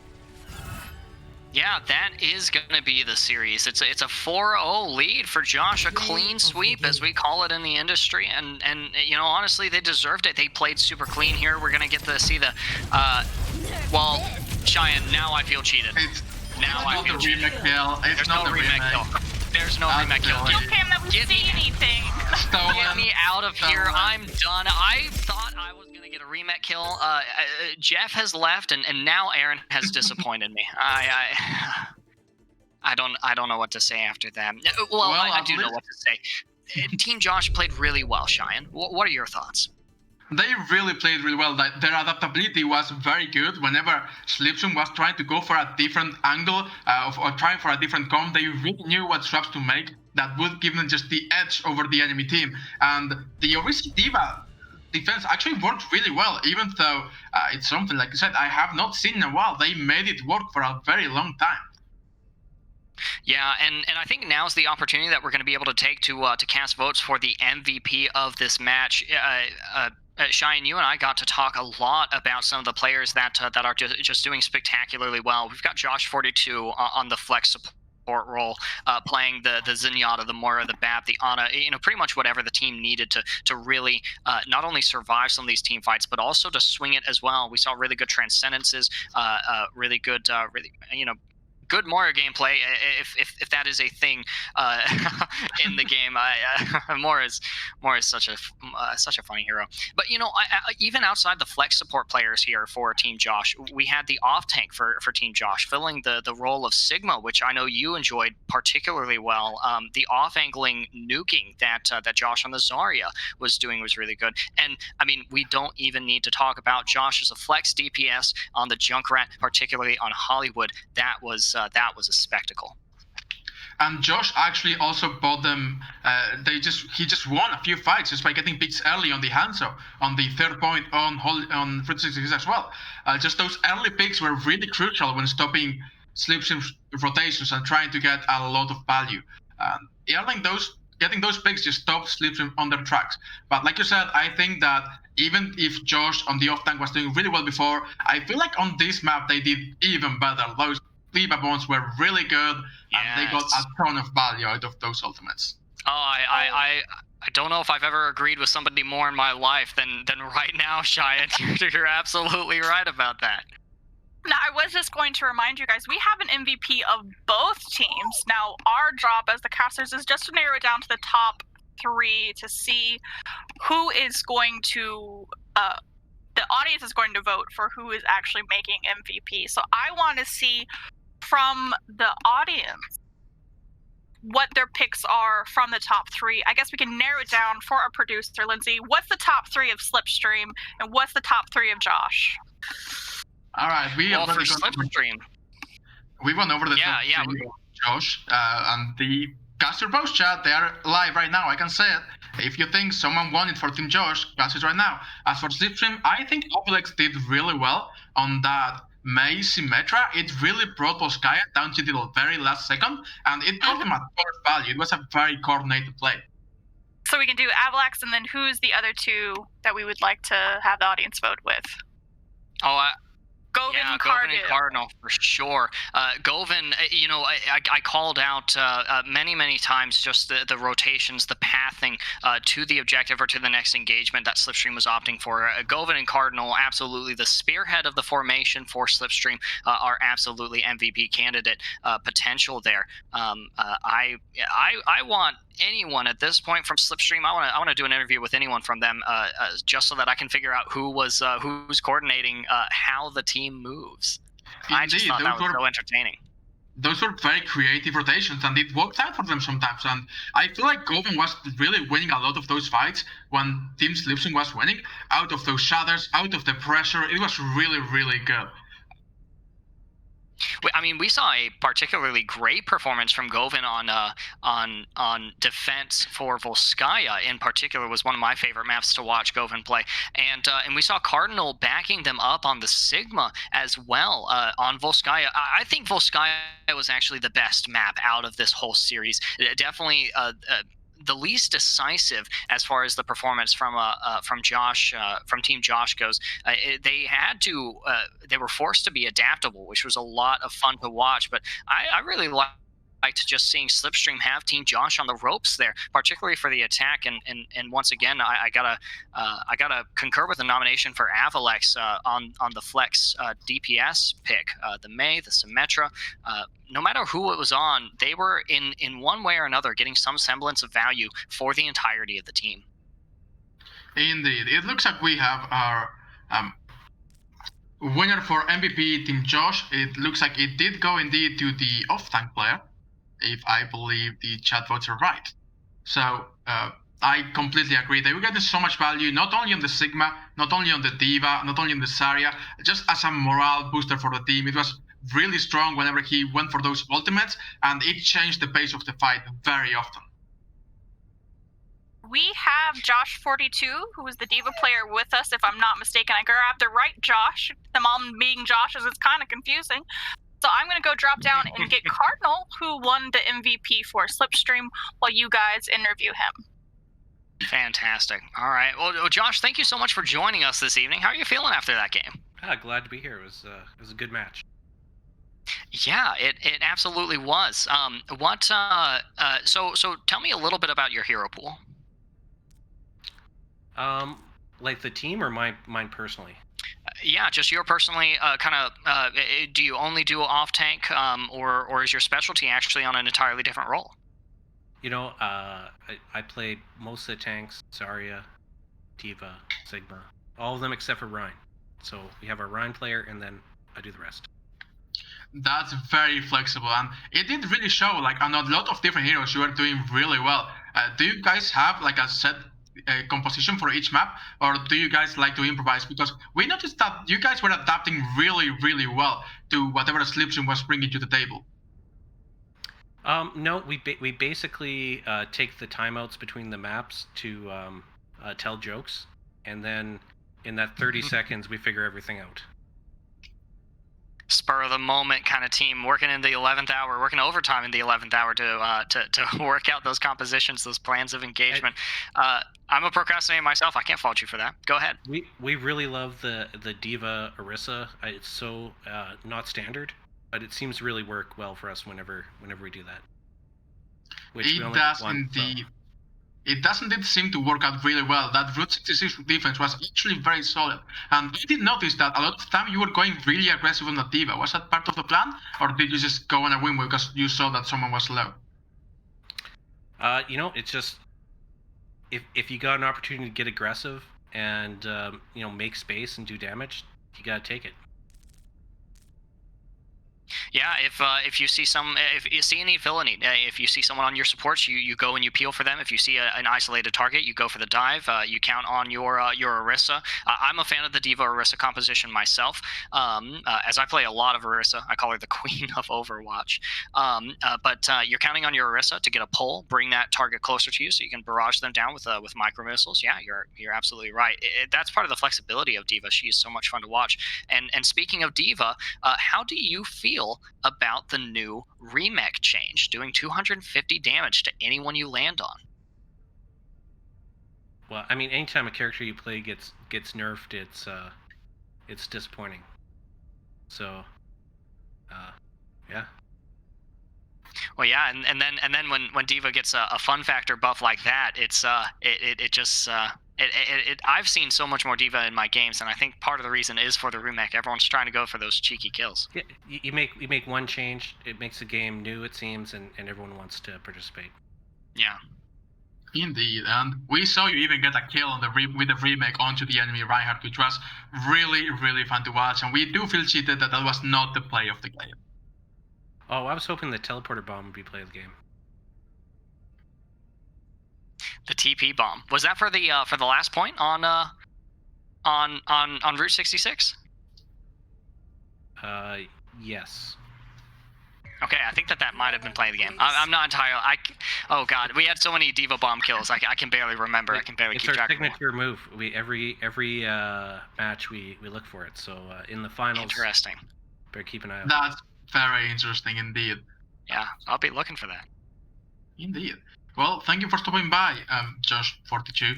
Yeah, that is going to be the series. It's a 4-0 lead for Josh, a clean sweep, as we call it in the industry. And you know, honestly, they deserved it. They played super clean here. We're going to get to see the, well, Cheyenne, now I feel cheated. I feel cheated. There's no remake kill. There's no remake kill. You can't never see anything. Get me out of here. I'm done. I thought I was going to get a remake kill. Jeff has left, and now Aaron has disappointed me. I don't know what to say after that. Well, I do know what to say. Team Josh played really well, Cheyenne. What are your thoughts? They really played really well. Their adaptability was very good. Whenever Slipstream was trying to go for a different angle or trying for a different comp, they really knew what swaps to make that would give them just the edge over the enemy team. And the Orisi Diva defense actually worked really well, even though it's something, like I said, I have not seen in a while. They made it work for a very long time. Yeah, and I think now's the opportunity that we're going to be able to take to cast votes for the MVP of this match. Cheyenne, you and I got to talk a lot about some of the players that are just doing spectacularly well. We've got Josh 42 on the flex support role, playing the Zenyatta, the Moira, the Bab, the Ana, pretty much whatever the team needed to really not only survive some of these team fights, but also to swing it as well. We saw really good transcendences, really good, good Mario gameplay, if that is a thing in the game. More is such a funny hero. But even outside the flex support players here for Team Josh, we had the off tank for Team Josh filling the role of Sigma, which I know you enjoyed particularly well. The off angling nuking that Josh on the Zarya was doing was really good. And I mean, we don't even need to talk about Josh as a flex DPS on the Junkrat, particularly on Hollywood. That was a spectacle. And Josh actually also bought them. He just won a few fights just by getting picks early on the Hanzo, on the third point on Fruit 66 as well. Just those early picks were really crucial when stopping Slipstream rotations and trying to get a lot of value. Getting those picks just stopped Slipstream on their tracks. But like you said, I think that even if Josh on the off tank was doing really well before, I feel like on this map they did even better. Those Diva bonds were really good, and they got a ton of value out of those ultimates. Oh, I don't know if I've ever agreed with somebody more in my life than right now, Cheyenne. You're absolutely right about that. Now, I was just going to remind you guys, we have an MVP of both teams. Now, our job as the casters is just to narrow it down to the top 3 to see who is going to the audience is going to vote for who is actually making MVP. So I want to see from the audience what their picks are from the top 3. I guess we can narrow it down for our producer, Lindsay. What's the top 3 of Slipstream, and what's the top 3 of Josh? All right, for Slipstream, we went over the Josh and the caster post chat. They are live right now. I can say it. If you think someone won it for Team Josh, cast it right now. As for Slipstream, I think Obelix did really well on that May Symmetra. It really brought Volskaya down to the very last second, and it got him a ton of value. It was a very coordinated play. So we can do Avalax, and then who's the other 2 that we would like to have the audience vote with? Govin and Cardinal for sure. Govin, I called out many times just the rotations, the pathing to the objective or to the next engagement that Slipstream was opting for. Govin and Cardinal, absolutely the spearhead of the formation for Slipstream, are absolutely MVP candidate potential there. I want anyone at this point from Slipstream. I want to do an interview with anyone from them, just so that I can figure out who's coordinating how the team moves. Indeed, I just thought that was so entertaining. Those were very creative rotations, and it worked out for them sometimes. And I feel like Govin was really winning a lot of those fights when Team Slipstream was winning. Out of those shadows, out of the pressure, it was really, really good. I mean, we saw a particularly great performance from Govin on defense for Volskaya. In particular, was one of my favorite maps to watch Govin play, and we saw Cardinal backing them up on the Sigma as well on Volskaya. I think Volskaya was actually the best map out of this whole series. Definitely the least decisive as far as the performance from Josh from Team Josh goes. They were forced to be adaptable, which was a lot of fun to watch. But I really liked just seeing Slipstream have Team Josh on the ropes there, particularly for the attack. And once again, I gotta concur with the nomination for Avalex on the flex DPS pick, the May, the Symmetra. No matter who it was on, they were in one way or another getting some semblance of value for the entirety of the team. Indeed, it looks like we have our winner for MVP, Team Josh. It looks like it did go indeed to the off-tank player, if I believe the chat votes are right. So I completely agree. They were getting so much value, not only on the Sigma, not only on the Diva, not only on the Zarya, just as a morale booster for the team. It was really strong whenever he went for those ultimates, and it changed the pace of the fight very often. We have Josh42, who is the Diva player, with us, if I'm not mistaken. I grabbed the right Josh. Them all being Joshes is kind of confusing. So I'm going to go drop down and get Cardinal, who won the MVP for Slipstream, while you guys interview him. Fantastic. All right. Well, Josh, thank you so much for joining us this evening. How are you feeling after that game? Glad to be here. It was a good match. Yeah, it absolutely was. So tell me a little bit about your hero pool. Like the team or mine personally? Yeah, just you're personally do you only do off tank, or is your specialty actually on an entirely different role? You know, I play most of the tanks: Zarya, Diva, Sigma, all of them except for Rhine. So we have our Rhine player, and then I do the rest. That's very flexible, and it did really show. Like on a lot of different heroes, you are doing really well. Do you guys have like a set composition for each map, or do you guys like to improvise? Because we noticed that you guys were adapting really, really well to whatever Slipstream was bringing to the table. No, we basically take the timeouts between the maps to tell jokes, and then in that 30 seconds we figure everything out. Spur of the moment kind of team, working in the 11th hour, working overtime in the 11th hour to work out those compositions, those plans of engagement. I'm a procrastinator myself. I can't fault you for that. Go ahead. We really love the Diva Orisa. It's so not standard, but it seems to really work well for us whenever we do that. It does indeed. It does indeed seem to work out really well. That Route 66 defense was actually very solid. And I did notice that a lot of the time you were going really aggressive on the Diva. Was that part of the plan? Or did you just go on a whim because you saw that someone was low? You know, it's just if you got an opportunity to get aggressive and you know, make space and do damage, you gotta take it. Yeah, if you see if you see any villainy, if you see someone on your supports, you go and you peel for them. If you see an isolated target, you go for the dive. You count on your Orisa. I'm a fan of the Diva Orisa composition myself, as I play a lot of Orisa. I call her the queen of Overwatch. But you're counting on your Orisa to get a pull, bring that target closer to you, so you can barrage them down with micro missiles. Yeah, you're absolutely right. That's part of the flexibility of Diva. She is so much fun to watch. And speaking of Diva, how do you feel about the new remake change, doing 250 damage to anyone you land on? Well, I mean, anytime a character you play gets nerfed, it's disappointing. So, yeah. Well, yeah, and then when Diva gets a fun factor buff like that, it's I've seen so much more Diva in my games, and I think part of the reason is for the remake. Everyone's trying to go for those cheeky kills. Yeah, you make one change, it makes the game new, it seems, and everyone wants to participate. Yeah. Indeed, and we saw you even get a kill on with the remake onto the enemy Reinhardt, which was really, really fun to watch, and we do feel cheated that was not the play of the game. Oh, I was hoping the teleporter bomb would be play of the game. The TP bomb, was that for the last point on Route 66? Yes. Okay, I think that might have been playing the game. I'm not entirely. Oh god, we had so many Diva bomb kills. I can barely remember. I can barely keep track. It's our signature move. We every match we look for it. So in the finals. Interesting. Better keep an eye out. That's very interesting indeed. Yeah, I'll be looking for that. Indeed. Well, thank you for stopping by, Josh42.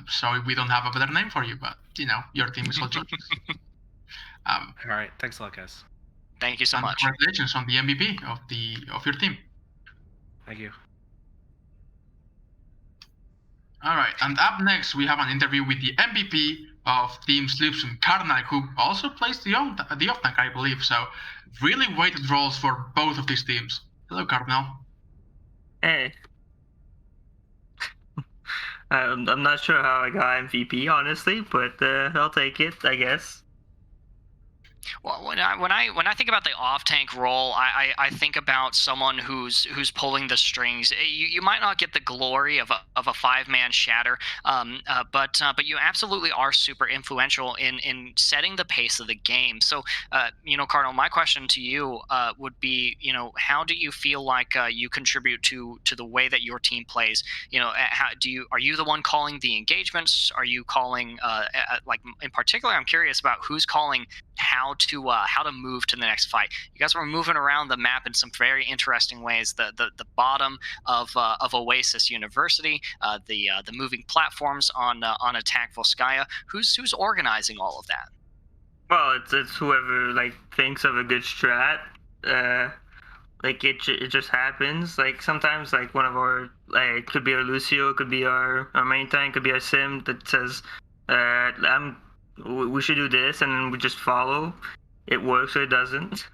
Sorry we don't have a better name for you, but you know your team is all Josh. All right, thanks a lot, guys. Thank you so much. Congratulations on the MVP of your team. Thank you. All right, and up next we have an interview with the MVP of Team Slipstream, Cardinal, who also plays the off-tank, I believe. So, really weighted roles for both of these teams. Hello, Cardinal. Hey. I'm not sure how I got MVP, honestly, but I'll take it, I guess. Well, when I think about the off-tank role, I think about someone who's pulling the strings. You might not get the glory of a five-man shatter, but you absolutely are super influential in setting the pace of the game. So, Cardinal, my question to you would be, how do you feel like you contribute to the way that your team plays? Are you the one calling the engagements? Are you calling like in particular? I'm curious about who's calling how to move to the next fight. You guys were moving around the map in some very interesting ways. The bottom of Oasis University, the moving platforms on Attack Volskaya. Who's organizing all of that? Well, it's whoever thinks of a good strat. It just happens. Sometimes one of our it could be our Lucio, it could be our main tank, it could be our Sim that says I'm we should do this, and then we just follow. It works or it doesn't.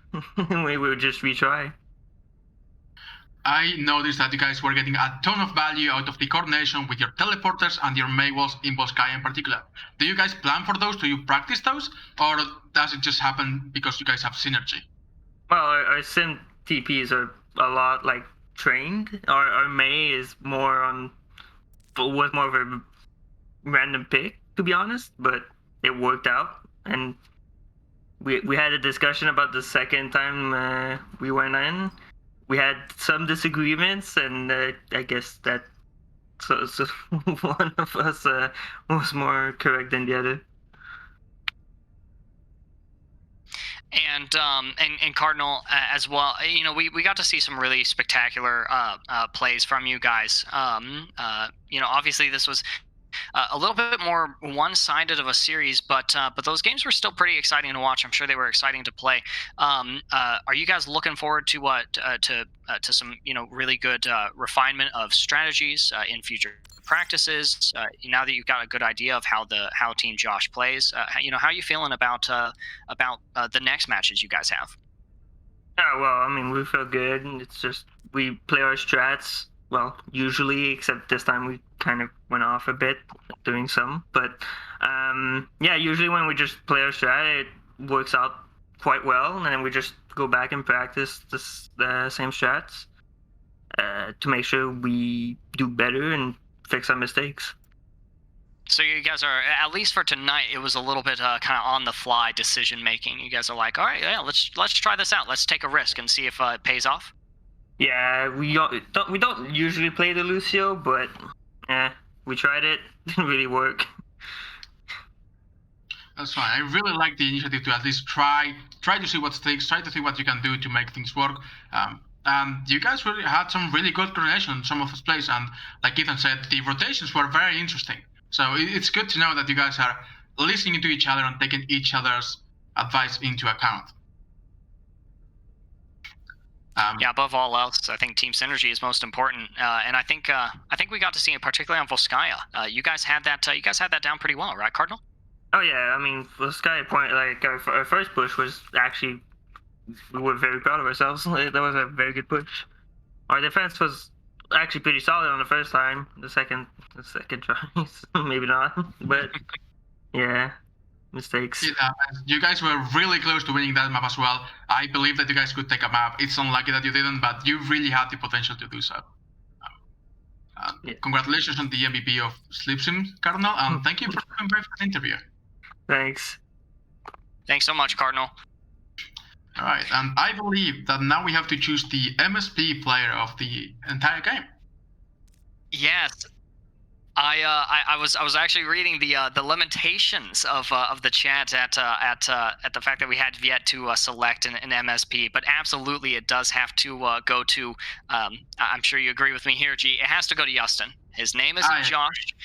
We will just retry. I noticed that you guys were getting a ton of value out of the coordination with your teleporters and your Maywalls in Boskai in particular. Do you guys plan for those? Do you practice those? Or does it just happen because you guys have synergy? Well, our sim TPs are a lot like trained. Our May is more on was more of a random pick, to be honest, but it worked out, and we had a discussion about the second time we went in. We had some disagreements, and I guess that so one of us was more correct than the other. And Cardinal as well. You know, we got to see some really spectacular plays from you guys. You know, obviously this was a little bit more one-sided of a series, but those games were still pretty exciting to watch. I'm sure they were exciting to play. Are you guys looking forward to some really good refinement of strategies in future practices? Now that you've got a good idea of how Team Josh plays, how are you feeling about the next matches you guys have? Yeah, well, I mean, we feel good. It's just we play our strats. Well, usually, except this time we kind of went off a bit doing some. But yeah, usually when we just play our strat, it works out quite well, and then we just go back and practice the same strats to make sure we do better and fix our mistakes. So you guys are, at least for tonight, it was a little bit kind of on the fly decision making. You guys are like, all right, yeah, let's try this out. Let's take a risk and see if it pays off. Yeah, we don't usually play the Lucio, but we tried it. Didn't really work. That's fine. I really like the initiative to at least try to see what sticks, try to see what you can do to make things work. And you guys really had some really good coordination on some of those plays, and like Ethan said, the rotations were very interesting. So it's good to know that you guys are listening to each other and taking each other's advice into account. Yeah, above all else, I think team synergy is most important, and I think we got to see it particularly on Volskaya. You guys had that down pretty well, right, Cardinal? Oh yeah, I mean, Volskaya point, like our first push was actually, we were very proud of ourselves. That was a very good push. Our defense was actually pretty solid on the first time. The second try, maybe not, but yeah. Mistakes. Yeah, you guys were really close to winning that map as well. I believe that you guys could take a map. It's unlucky that you didn't, but you really had the potential to do so. Yeah. Congratulations on the MVP of Slipstream, Cardinal, and thank you for coming by for the interview. Thanks. Thanks so much, Cardinal. All right, and I believe that now we have to choose the MSP player of the entire game. Yes. I was actually reading the lamentations of the chat at the fact that we had yet to select an MSP, but absolutely it does have to go to. I'm sure you agree with me here, G. It has to go to Justin. His name isn't Josh.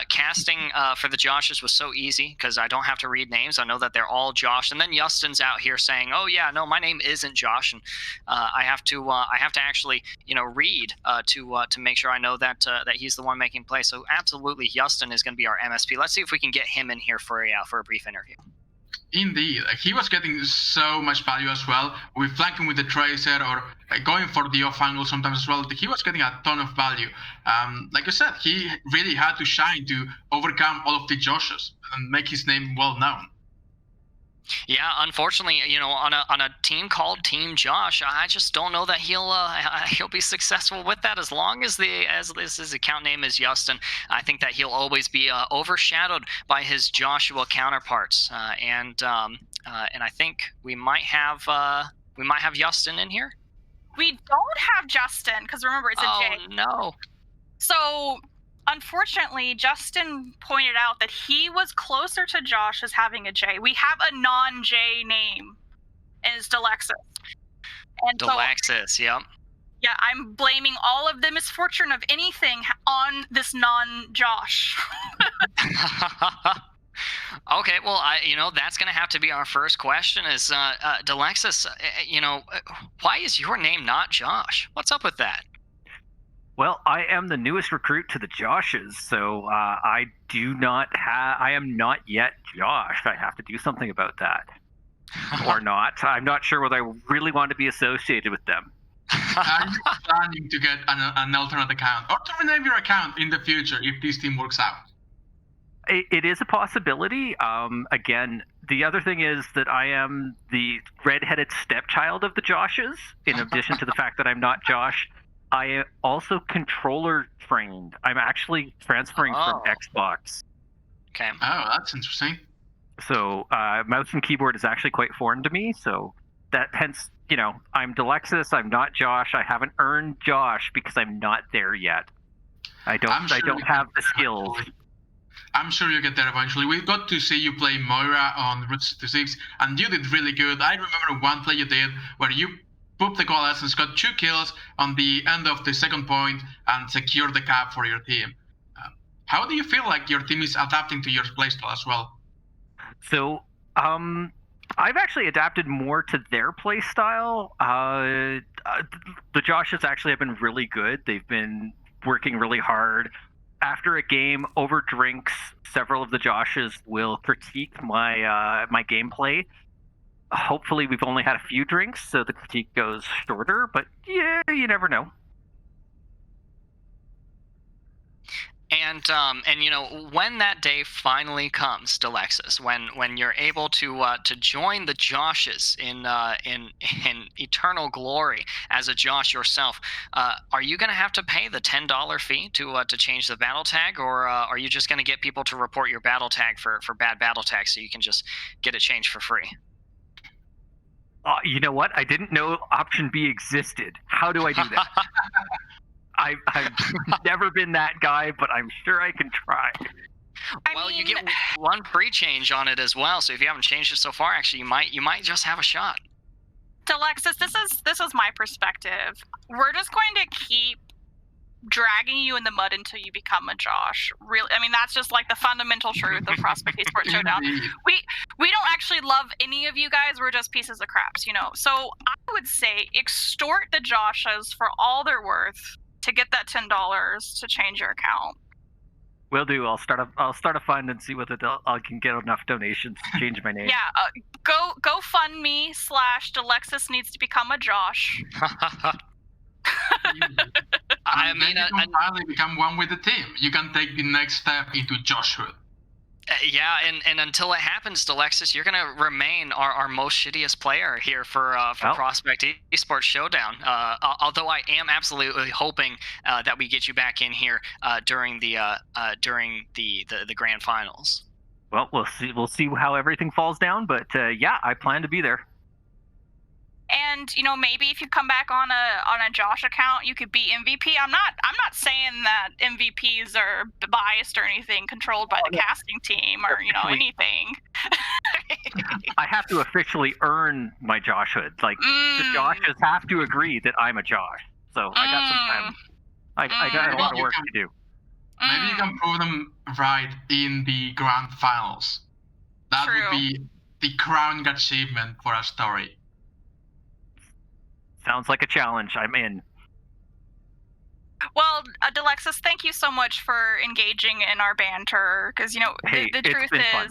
Casting for the Joshes was so easy because I don't have to read names. I know that they're all Josh, and then Justin's out here saying, "Oh yeah, no, my name isn't Josh," and I have to actually read to make sure I know that he's the one making play. So absolutely, Justin is going to be our MSP. Let's see if we can get him in here for a brief interview. Indeed, he was getting so much value as well. With flanking with the Tracer or going for the off angle sometimes as well. He was getting a ton of value. Like I said, he really had to shine to overcome all of the Joshes and make his name well known. Yeah, unfortunately, on a team called Team Josh, I just don't know that he'll be successful with that as long as his account name is Justin. I think that he'll always be overshadowed by his Joshua counterparts, and I think we might have Justin in here. We don't have Justin because remember it's a J. Oh no. So unfortunately, Justin pointed out that he was closer to Josh as having a J. We have a non-J name, and it's Delexis. And Delexis, yep. Yeah, I'm blaming all of the misfortune of anything on this non-Josh. Okay, well, that's going to have to be our first question is, Delexis, why is your name not Josh? What's up with that? Well, I am the newest recruit to the Joshes, so I am not yet Josh. I have to do something about that, or not. I'm not sure whether I really want to be associated with them. Are you planning to get an alternate account or to rename your account in the future if this team works out? It is a possibility. Again, the other thing is that I am the redheaded stepchild of the Joshes. In addition to the fact that I'm not Josh, I am also controller trained. I'm actually transferring from Xbox. Okay. Oh, that's interesting. So mouse and keyboard is actually quite foreign to me. So that hence, I'm Delexis. I'm not Josh. I haven't earned Josh because I'm not there yet. I don't have the skills. Eventually. I'm sure you get there eventually. We got to see you play Moira on Route 66, and you did really good. I remember one play you did where you pooped the coalescence, got 2 kills on the end of the second point, and secured the cap for your team. How do you feel like your team is adapting to your playstyle as well? So, I've actually adapted more to their playstyle. The Joshes actually have been really good. They've been working really hard. After a game, over drinks, several of the Joshes will critique my gameplay. Hopefully, we've only had a few drinks, so the critique goes shorter. But yeah, you never know. And when that day finally comes, Delexis, when you're able to join the Joshes in eternal glory as a Josh yourself, are you going to have to pay the $10 fee to change the battle tag, or are you just going to get people to report your battle tag for bad battle tags so you can just get it changed for free? You know what? I didn't know option B existed. How do I do that? I've never been that guy, but I'm sure I can try. You get one free change on it as well. So if you haven't changed it so far, actually, you might just have a shot. Delexis, this is my perspective. We're just going to keep dragging you in the mud until you become a Josh. Really, I mean, that's just like the fundamental truth of Prospect eSports Showdown. We don't actually love any of you guys. We're just pieces of craps, So I would say extort the Joshes for all they're worth to get that $10 to change your account. Will do. I'll start a fund and see whether I can get enough donations to change my name. Yeah, go fund me / Delexis needs to become a Josh. I mean, you can finally become one with the team. You can take the next step into Joshhood. Yeah, and until it happens, Delexis, you're gonna remain our most shittiest player here for Prospect eSports Showdown. Although I am absolutely hoping that we get you back in here during the grand finals. Well, we'll see how everything falls down, but yeah, I plan to be there. And maybe if you come back on a Josh account, you could be MVP. I'm not saying that MVPs are biased or anything, controlled by the casting team or anything. I have to officially earn my Joshhood. Like the Joshes have to agree that I'm a Josh. So I got some time. I got a lot of work to do. Maybe you can prove them right in the grand finals. That would be the crowning achievement for a story. Sounds like a challenge. I'm in. Well, Delexis, thank you so much for engaging in our banter. Because the truth is, fun.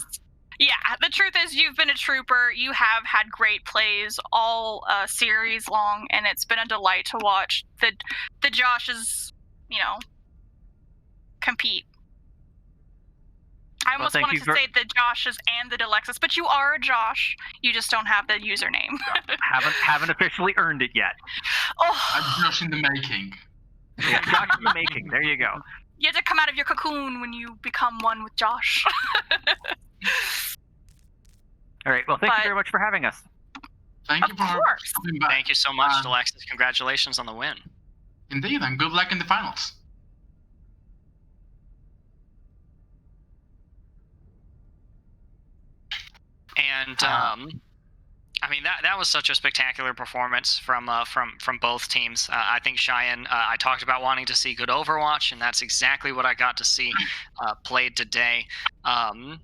Yeah, the truth is, you've been a trooper. You have had great plays all series long, and it's been a delight to watch the Joshes, compete. I almost wanted to say the Joshes and the Delexis, but you are a Josh. You just don't have the username. haven't officially earned it yet. A Josh in the making. Yeah, Josh in the making. There you go. You have to come out of your cocoon when you become one with Josh. All right. Well, thank you very much for having us. Thank you for coming back. Thank you so much, Delexis. Congratulations on the win. Indeed, and good luck in the finals. And I mean that was such a spectacular performance from both teams. I think Cheyenne, I talked about wanting to see good Overwatch, and that's exactly what I got to see played today. Oh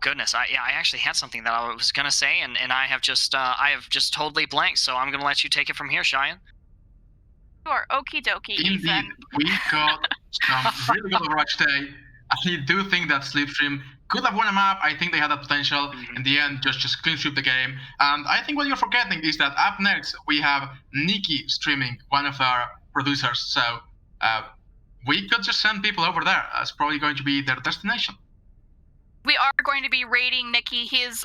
goodness, I actually had something that I was gonna say, and I have just totally blanked. So I'm gonna let you take it from here, Cheyenne. Sure, okie dokie, Indeed, Ethan. we got some really good Overwatch today. I do think that Slipstream could have won a map. I think they had that potential. In the end, just clean sweep the game. And I think what you're forgetting is that up next we have Nikki streaming, one of our producers. So we could just send people over there. That's probably going to be their destination. We are going to be rating Nikki. He is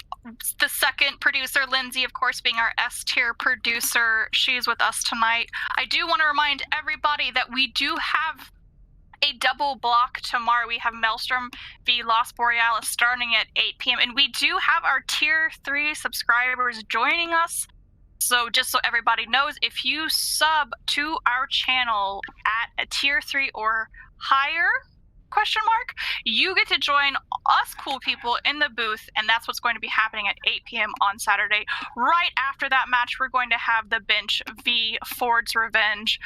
the second producer, Lindsay, of course, being our S-tier producer. She's with us tonight. I do want to remind everybody that we do have a double block tomorrow. We have Maelstrom v Lost Borealis starting at 8 p.m. And we do have our Tier 3 subscribers joining us. So just so everybody knows, if you sub to our channel at a Tier 3 or higher, you get to join us cool people in the booth, and that's what's going to be happening at 8 p.m. on Saturday. Right after that match, we're going to have the Bench v Ford's Revenge,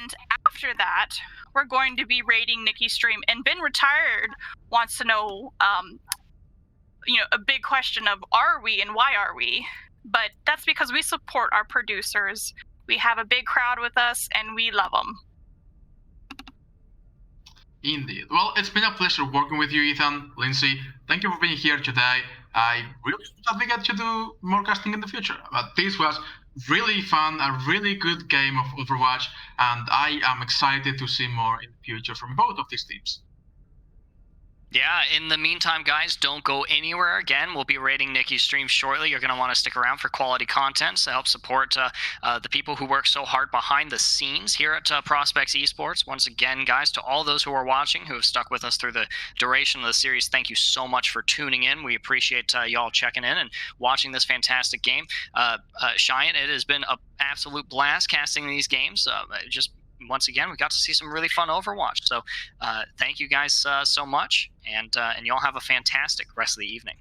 and after that, we're going to be rating Nikki's stream. And Ben Retired wants to know, a big question of are we and why are we? But that's because we support our producers. We have a big crowd with us, and we love them. Indeed. Well, it's been a pleasure working with you, Ethan, Lindsay. Thank you for being here today. I really hope that we get to do more casting in the future. But this was really fun, a really good game of Overwatch, and I am excited to see more in the future from both of these teams. Yeah, in the meantime, guys, don't go anywhere. Again, we'll be rating Nikki's stream shortly. You're going to want to stick around for quality content to help support the people who work so hard behind the scenes here at Prospects Esports. Once again, guys, to all those who are watching, who have stuck with us through the duration of the series, thank you so much for tuning in. We appreciate y'all checking in and watching this fantastic game. Cheyenne, it has been an absolute blast casting these games. Once again, we got to see some really fun Overwatch. So thank you guys so much, and y'all have a fantastic rest of the evening.